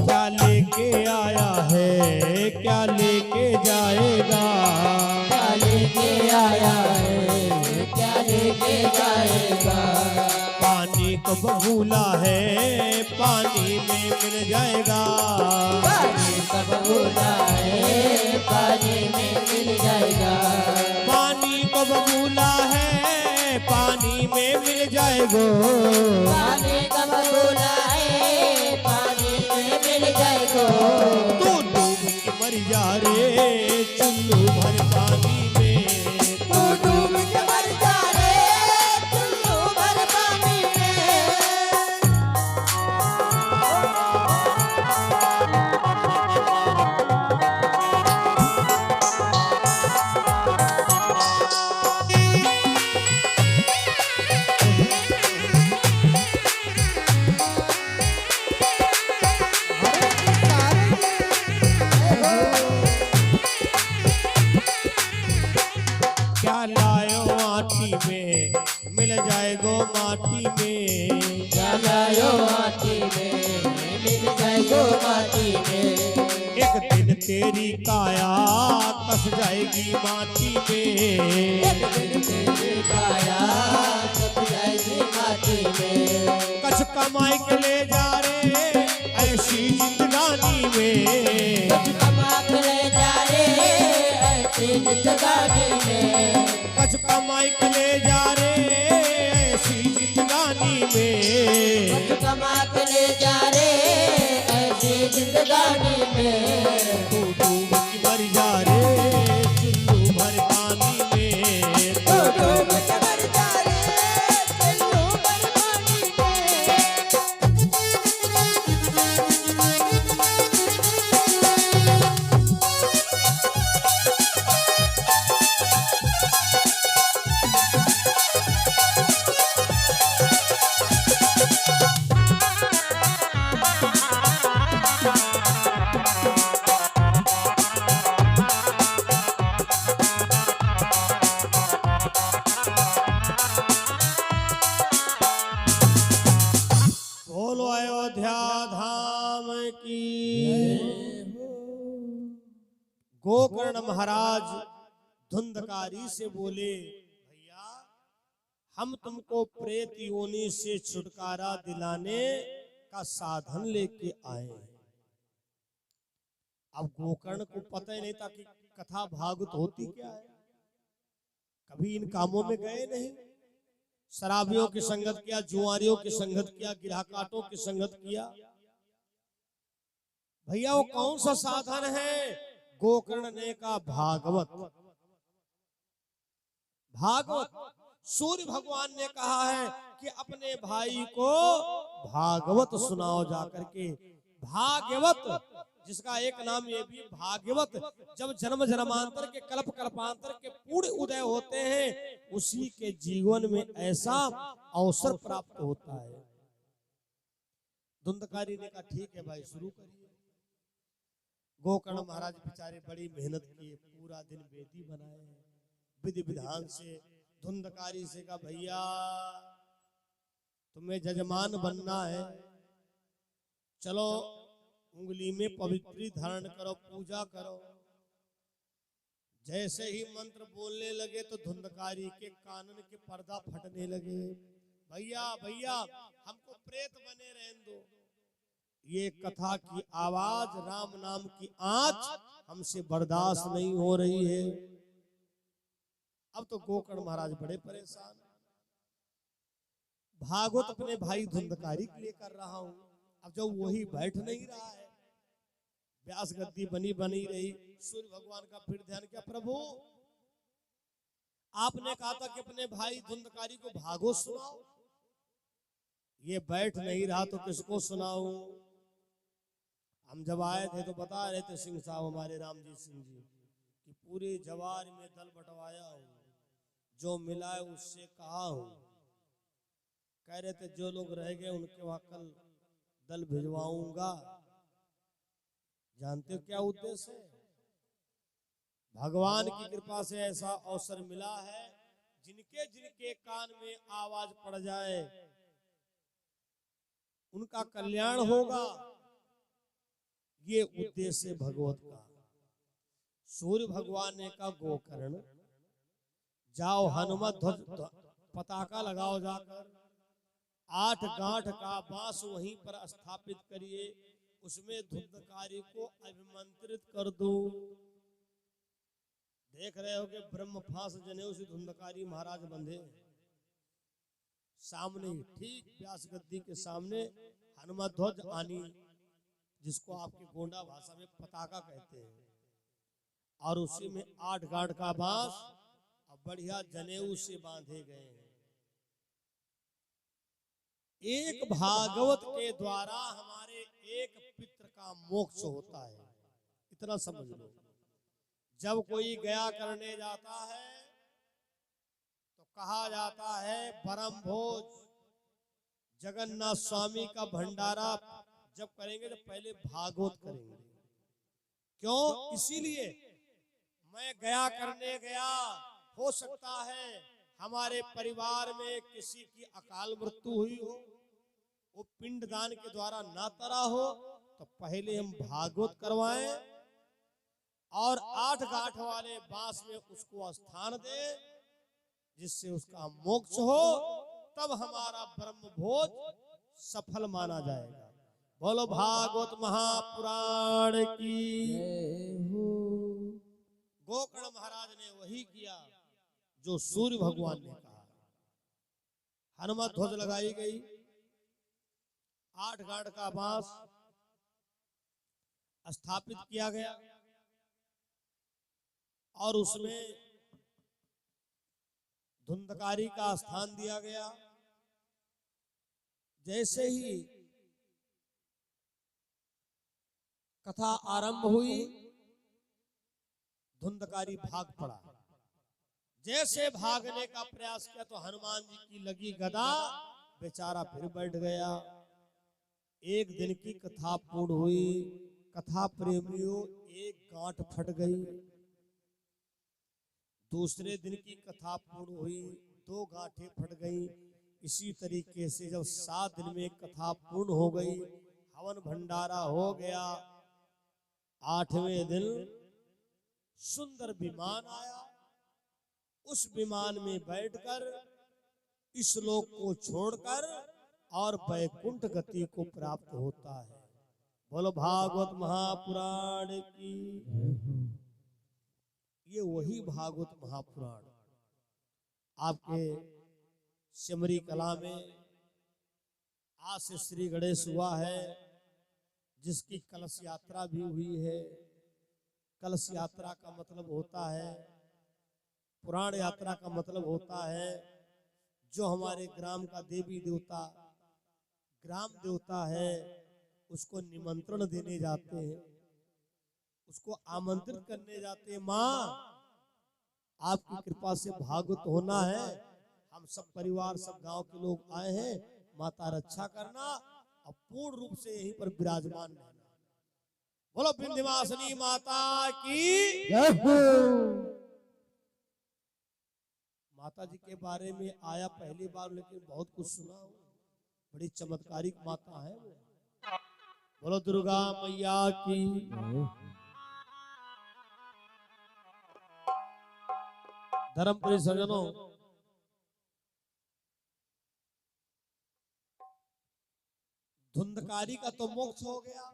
क्या लेके आया है क्या लेके जाएगा। क्या लेके आया है क्या लेके जाएगा। पानी को बबूला है पानी में मिल जाएगा। पानी कब भूला है पानी में मिल जाएगा। पानी को बबूला है पानी में मिल जाएगा। पानी कब भूला है पानी में मिल जाएगा। तू डूब के मर जा रे चुल्लू भर पानी में। तू डूब के मर जा रे चुल्लू भर पानी में। क्या लायो आटी में मिल जाएगो माटी में। क्या लायो माटी में मिल जाएगो माटी में। एक दिन तेरी काया कस जाएगी माटी में। एक दिन तेरी काया कब जाएगी माटी में। कछ कमाई के ले जा रे ऐसी जिंदगानी में। कछ कमा के ले जा रे ऐसी जिंदगानी में। कछ कमाई के ले जा रे ऐसी जिंदगानी में। कछ कमा के ले जा रे ऐसी जिंदगानी में। तू डूब के मर जा रे चुल्लू भर पानी में। तू डूब के मर जा रे चुल्लू भर पानी में। बोलो अयोध्या धाम की। गोकर्ण महाराज धुंधकारी से बोले भैया हम तुमको प्रेत योनि से छुटकारा दिलाने का साधन लेके आए हैं। अब गोकर्ण को पता ही नहीं था कि कथा भागवत होती क्या है। कभी इन कामों में गए नहीं। शराबियों की संगत किया, जुआरियों की संगत किया, गिरहकाटों की संगत किया। भैया वो कौन सा साधन है। गोकर्ण ने कहा भागवत। भागवत सूर्य भगवान ने कहा है कि अपने भाई को भागवत सुनाओ जाकर के। भागवत जिसका एक नाम ये भी भागवत, जब जन्म जन्मांतर के कल्प कल्पांतर के पूर्ण उदय होते हैं उसी के जीवन में ऐसा अवसर प्राप्त होता है। धुंधकारी ने कहा ठीक है भाई शुरू करिए। गोकर्ण महाराज बेचारे बड़ी मेहनत किए, पूरा दिन वेदी बनाए, विधि विधान से धुंधकारी से कहा भैया तुम्हें जजमान बनना है, चलो उंगली में पवित्री धारण करो, पूजा करो। जैसे ही मंत्र बोलने लगे तो धुंधकारी के कानन के पर्दा फटने लगे। भैया भैया हमको प्रेत बने रहने दो। ये कथा की आवाज, राम नाम की आँच हमसे बर्दाश्त नहीं हो रही है। अब तो गोकर्ण महाराज बड़े परेशान। भागवत अपने भाई धुंधकारी के लिए कर रहा हूं, अब जब वही बैठ नहीं रहा है, व्यास गद्दी बनी रही। सूर्य भगवान का फिर ध्यान किया, प्रभु आपने कहा था कि अपने भाई धुंधकारी को भागवत सुनाओ, ये बैठ नहीं रहा तो किसको सुनाऊं। हम जब आए थे तो बता रहे थे सिंह साहब हमारे रामजी सिंह जी कि पूरे जवार में दल बंटवाया हूं, जो मिला है उससे कहा हूं। कह रहे थे जो लोग रह गए उनके वहां कल दल भिजवाऊंगा। जानते हो क्या उद्देश्य है? भगवान की कृपा से ऐसा अवसर मिला है, जिनके जिनके कान में आवाज पड़ जाए उनका कल्याण होगा, ये उद्देश्य भगवत का। सूर्य भगवान ने कहा गोकर्ण जाओ हनुमत ध्वज पताका लगाओ, जाकर 8 गांठ का बांस वहीं पर स्थापित करिए, उसमें धुंधकारी को अभिमंत्रित कर दो। देख रहे हो कि ब्रह्म फांस जनेऊ से धुंधकारी महाराज बंधे सामने, ठीक व्यास गद्दी के सामने हनुमत ध्वज आनी, जिसको आपकी गोंडा भाषा में पताका कहते हैं, और उसी में 8 गांठ का बांस और बढ़िया जनेऊ से बांधे गए हैं। एक भागवत के द्वारा हमारे एक पितृ का मोक्ष होता है, इतना समझ लो। जब कोई गया करने जाता है तो कहा जाता है परम भोज जगन्नाथ स्वामी का भंडारा जब करेंगे तो पहले भागवत करेंगे। क्यों? इसीलिए मैं गया करने गया, हो सकता है हमारे परिवार में किसी की अकाल मृत्यु हुई हो, वो पिंडदान के द्वारा ना तरा हो, तो पहले हम भागवत करवाएं और 8 गांठ वाले बांस में उसको स्थान दे, जिससे उसका मोक्ष हो, तब हमारा ब्रह्म भोज सफल माना जाएगा। बोलो भागवत महापुराण की। गोकर्ण महाराज ने वही किया जो सूर्य भगवान ने कहा। हनुमत ध्वज लगाई गई, 8 गांठ का बांस स्थापित किया गया और उसमें धुंधकारी का स्थान दिया गया। जैसे ही कथा आरंभ हुई, धुंधकारी भाग पड़ा। जैसे भागने का प्रयास किया तो हनुमान जी की लगी गदा, बेचारा फिर बैठ गया। एक दिन की कथा पूर्ण हुई। कथा प्रेमियों, एक गांठ फट गई। दूसरे दिन की कथा पूर्ण हुई, 2 गांठें फट गई। इसी तरीके से जब 7 दिन में कथा पूर्ण हो गई, हवन भंडारा हो गया, 8वें दिन सुंदर विमान आया। उस विमान में बैठकर इस लोक को छोड़कर और वैकुंठ गति को प्राप्त होता है। बोलो भागवत महापुराण की। ये वही भागवत महापुराण आपके सिमरी कला में आज से श्री गणेश हुआ है, जिसकी कलश यात्रा भी हुई है। कलश यात्रा का मतलब होता है, पुराण यात्रा का मतलब होता है, जो हमारे ग्राम का देवी देवता, ग्राम देवता है, उसको निमंत्रण देने जाते हैं, उसको आमंत्रित करने जाते हैं। माँ, आपकी कृपा से भागवत होना है, हम सब परिवार, सब गांव के लोग आए हैं, माता रक्षा करना और पूर्ण रूप से यहीं पर विराजमान रहना। बोलो विंध्यवासिनी माता की। माता जी के बारे में आया पहली बार, लेकिन बहुत कुछ सुना हूं। बड़ी चमत्कारिक माता है वो। बोलो दुर्गा मैया की। धर्मपुरी सज्जनों, धुंधकारी का तो मोक्ष हो गया।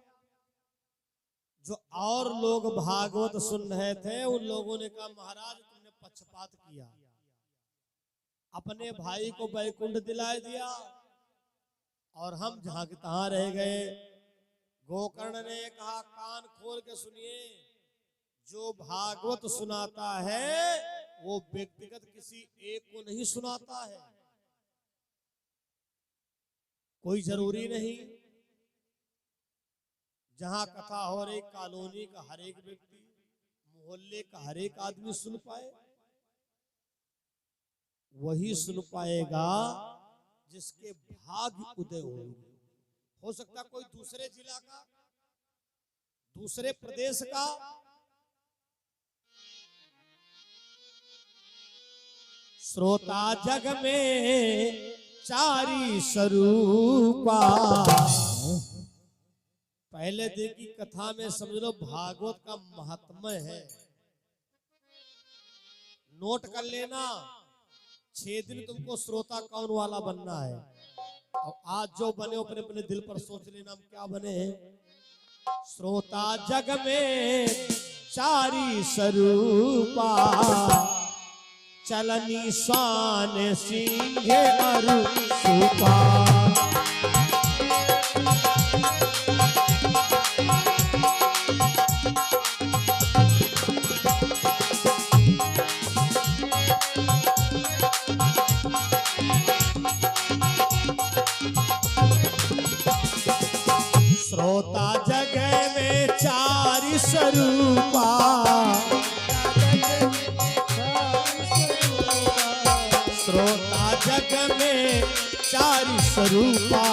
जो और लोग भागवत सुन रहे थे उन लोगों ने कहा महाराज तुमने पक्षपात किया, अपने भाई को बैकुंठ दिला दिया और हम जहां के तहां रह गए। गोकर्ण ने कहा कान खोल के सुनिए, जो भागवत सुनाता है वो व्यक्तिगत किसी एक को नहीं सुनाता है, कोई जरूरी नहीं जहां कथा हो रही कॉलोनी का हर एक व्यक्ति, मोहल्ले का हर एक आदमी सुन पाए। वही सुन पाएगा जिसके भाग्य उदय होंगे। हो सकता कोई दूसरे जिला का, दूसरे प्रदेश का, श्रोता जग में चारी स्वरूपा। पहले दिन की कथा में समझ लो भागवत का महात्म्य है। नोट कर लेना, 6 दिन तुमको श्रोता कौन वाला बनना है। और आज जो बने अपने अपने दिल पर सोच लेना हम क्या बने हैं। श्रोता जग में चारी स्वरूपा, चलनी स्वान सिंह अरु सुपा। श्रोता जग में चारि स्वरूपा, श्रोता जग में चारि स्वरूपा,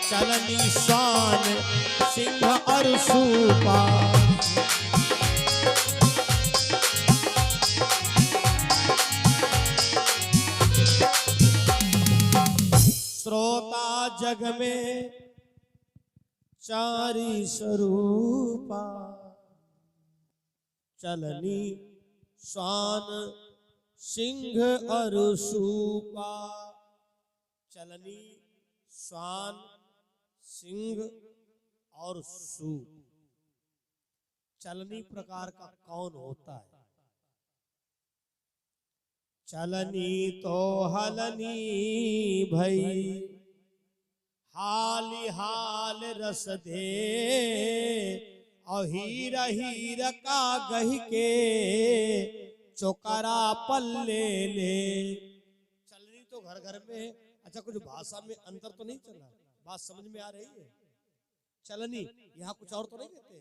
चलनी स्वान सिंह और सूपा। श्रोता जग में चारि स्वरूपा, चलनी स्वान सिंह और सूपा। चलनी स्वान सिंह और सूप। चलनी प्रकार का कौन होता है? चलनी तो हलनी भई, हाल हाल रस दे, और हीर हीर का गही के चोकरा पल्ले ले। चलनी तो घर घर में है। अच्छा कुछ भाषा में अंतर तो नहीं चला? बात समझ में आ रही है? चलनी यहाँ कुछ और तो नहीं कहते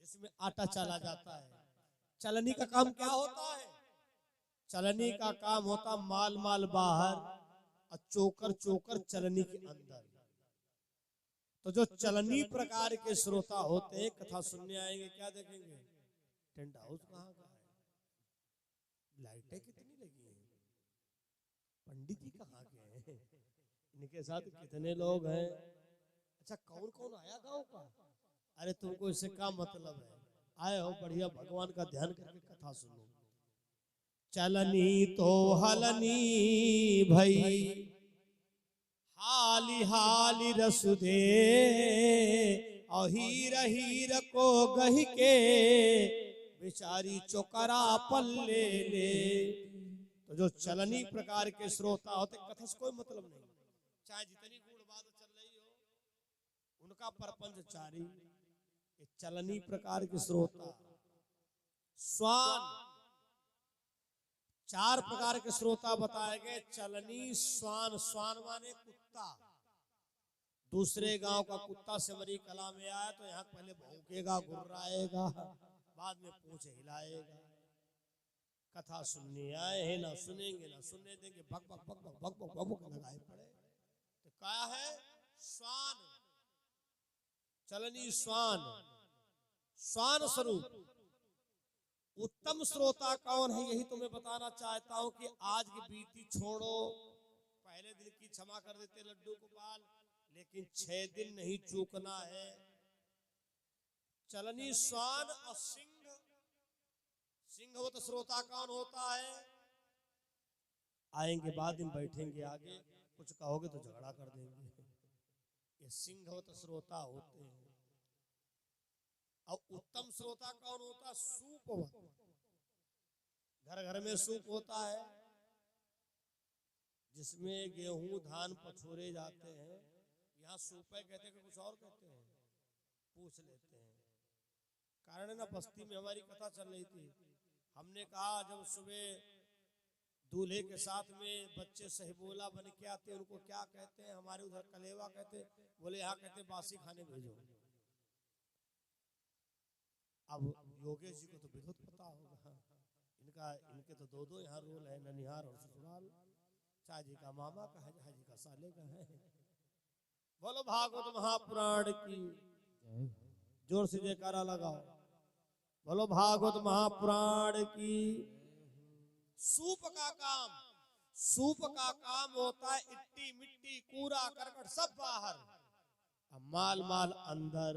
जिसमें आटा चला जाता है। चलनी का काम क्या होता है? चलनी का काम होता माल माल बाहर और चोकर चोकर चलनी के अंदर। तो जो चलनी प्रकार के श्रोता होते हैं कथा सुनने आएंगे, क्या देखेंगे? टेंट हाउस कहाँ का है, लाइटें कितनी लगी हैं, पंडित जी कहाँ के हैं, इनके साथ कितने लोग हैं। अच्छा कौन कौन आया गांव का? अरे तुमको इससे क्या मतलब है? आए हो बढ़िया भगवान का ध्यान करके कथा सुनो। चलनी तो हलनी भई, हाली हाली रस दे, और हीर हीर को गही के बेचारी चोकरा पल्ले ले। तो जो चलनी प्रकार के श्रोता होते कथा से कोई मतलब नहीं, चाहे जितनी गुण बात चल रही हो उनका परपंच चारी। चलनी प्रकार के श्रोता। स्वान, 4 प्रकार के श्रोता बताए गए। चलनी स्वान, स्वान माने कुत्ता। दूसरे गांव का कुत्ता सिमरी कला में आया तो यहाँ पहले भौंकेगा, गुर्राएगा, बाद में पूंछ हिलाएगा। कथा सुनने आए हैं, ना सुनेंगे ना सुनने देंगे, भक भक भक भक भक भक भक लगाए पड़े। तो क्या है? स्वान, चलनी स्वान, स्वान स्वरूप। उत्तम श्रोता कौन है यही तुम्हें बताना चाहता हूं कि आज की बीती छोड़ो, पहले दिन की क्षमा कर देते लड्डू गोपाल। लेकिन 6 दिन नहीं चूकना है। चलनी श्वान और सिंह, सिंहवत श्रोता कौन होता है? आएंगे बाद में, बैठेंगे आगे, कुछ कहोगे तो झगड़ा कर देंगे। ये सिंहवत श्रोता होते हैं। और उत्तम श्रोता कौन होता? सूपवत। घर घर में सूप होता है, जिसमें गेहूं धान पछोरे जाते हैं। यहाँ सूपे कहते हैं कि कुछ और कहते हैं, पूछ लेते हैं। कारण है ना, बस्ती में हमारी कथा चल रही थी। हमने कहा जब सुबह दूल्हे के साथ में बच्चे सहिबोला बन के आते हैं, उनको क्या कहते हैं? हमारे उधर कलेवा कहते, बोले यहाँ कहते बासी खाने भेजो। अब योगेश जी को तो विद्युत पता होगा, इनके तो दो यहाँ रोल है, ननिहार और ससुराल। चाचा जी का मामा का है, जहा जी का साले का है। बोलो भागवत महापुराण की, जोर से जयकारा लगाओ। बोलो भागवत महापुराण की। सूप का काम होता है इट्टी मिट्टी कूड़ा करकट सब बाहर, माल माल अंदर।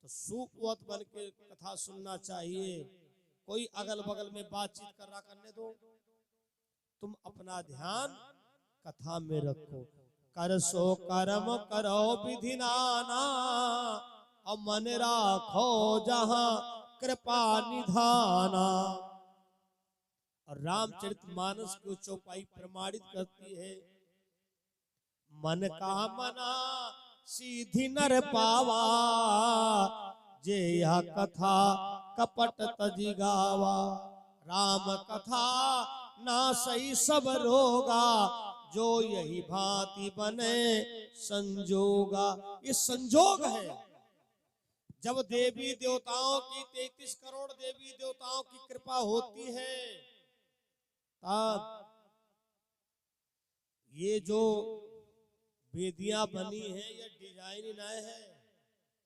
तो सूपवत बन के कथा सुनना चाहिए। कोई अगल बगल में बातचीत कर रहा, करने दो, तुम अपना ध्यान कथा में रखो। कर सो कर्म करो विधि नाना, और मन राखो जहां कृपा निधाना। और रामचरितमानस की चौपाई प्रमाणित करती है, मन का मना सीधी नर पावा, जे यह कथा कपट तजी गावा। राम कथा ना सही सब रोगा, जो यही भांति बने संजोगा। ये संजोग है। जब देवी देवताओं की 33 करोड़ देवी देवताओं की कृपा होती है, तब ये जो वेदियां बनी है, ये डिजाइन न है।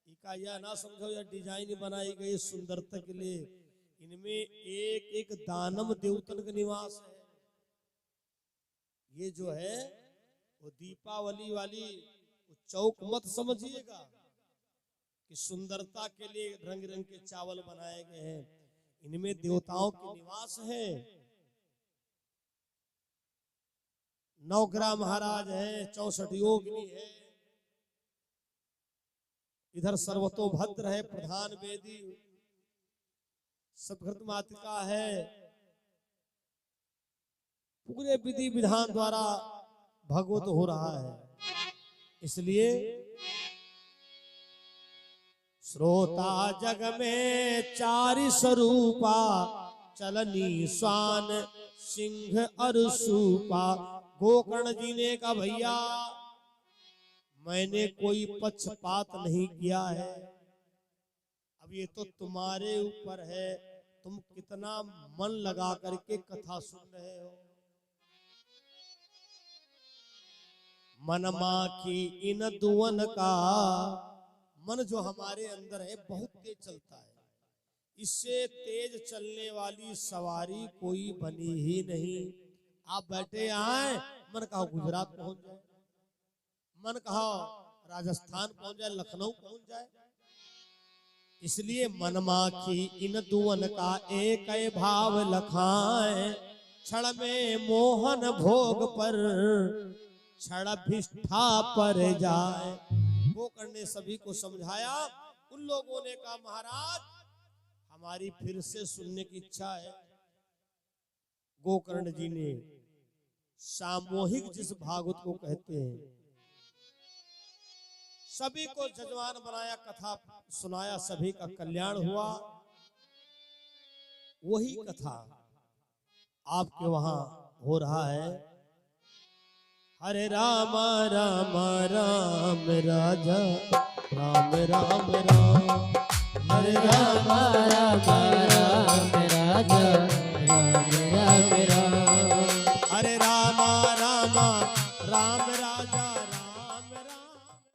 इका यह ना समझो यह डिजाइन बनाई गई सुंदरता के लिए। इनमें एक एक दानव देवतन का निवास है। ये जो है वो दीपावली वाली चौक मत समझिएगा कि सुंदरता के लिए रंग रंग के चावल बनाए गए हैं। इनमें देवताओं के निवास है। नवग्रह महाराज है, 64 योगिनी है, इधर सर्वतोभद्र है, प्रधान वेदी सतकृत मातृका है। पूरे विधि विधान द्वारा भगवत हो रहा है। इसलिए श्रोता जग में 4 स्वरूपा, चलनी स्वान सिंह और सूपा। गोकर्ण जी ने कहा भैया मैंने कोई पक्षपात नहीं किया है, अब ये तो तुम्हारे ऊपर है, तुम कितना मन लगा करके कथा सुन रहे हो। मन माखी इन दुवन का, मन जो हमारे अंदर है बहुत तेज चलता है। इससे तेज चलने वाली सवारी कोई बनी ही नहीं। आप बैठे आए, मन कहा गुजरात पहुंच जाए, मन कहा राजस्थान पहुंच जाए, लखनऊ पहुंच जाए। इसलिए मन माखी इन दुवन का एक भाव लखाए। क्षण में मोहन भोग पर क्षण भिष्ठा पर जाए। गोकर्ण ने सभी को समझाया। उन लोगों ने कहा महाराज हमारी फिर से सुनने की इच्छा है। गोकर्ण जी ने सामूहिक जिस भागवत को कहते हैं, सभी को जजमान बनाया, कथा सुनाया, सभी का कल्याण हुआ। वही कथा आपके वहां हो रहा है। हरे राम राम राम राजा राम राम राम, हरे राम राम राम राजा राम राम राम, हरे राम राम राम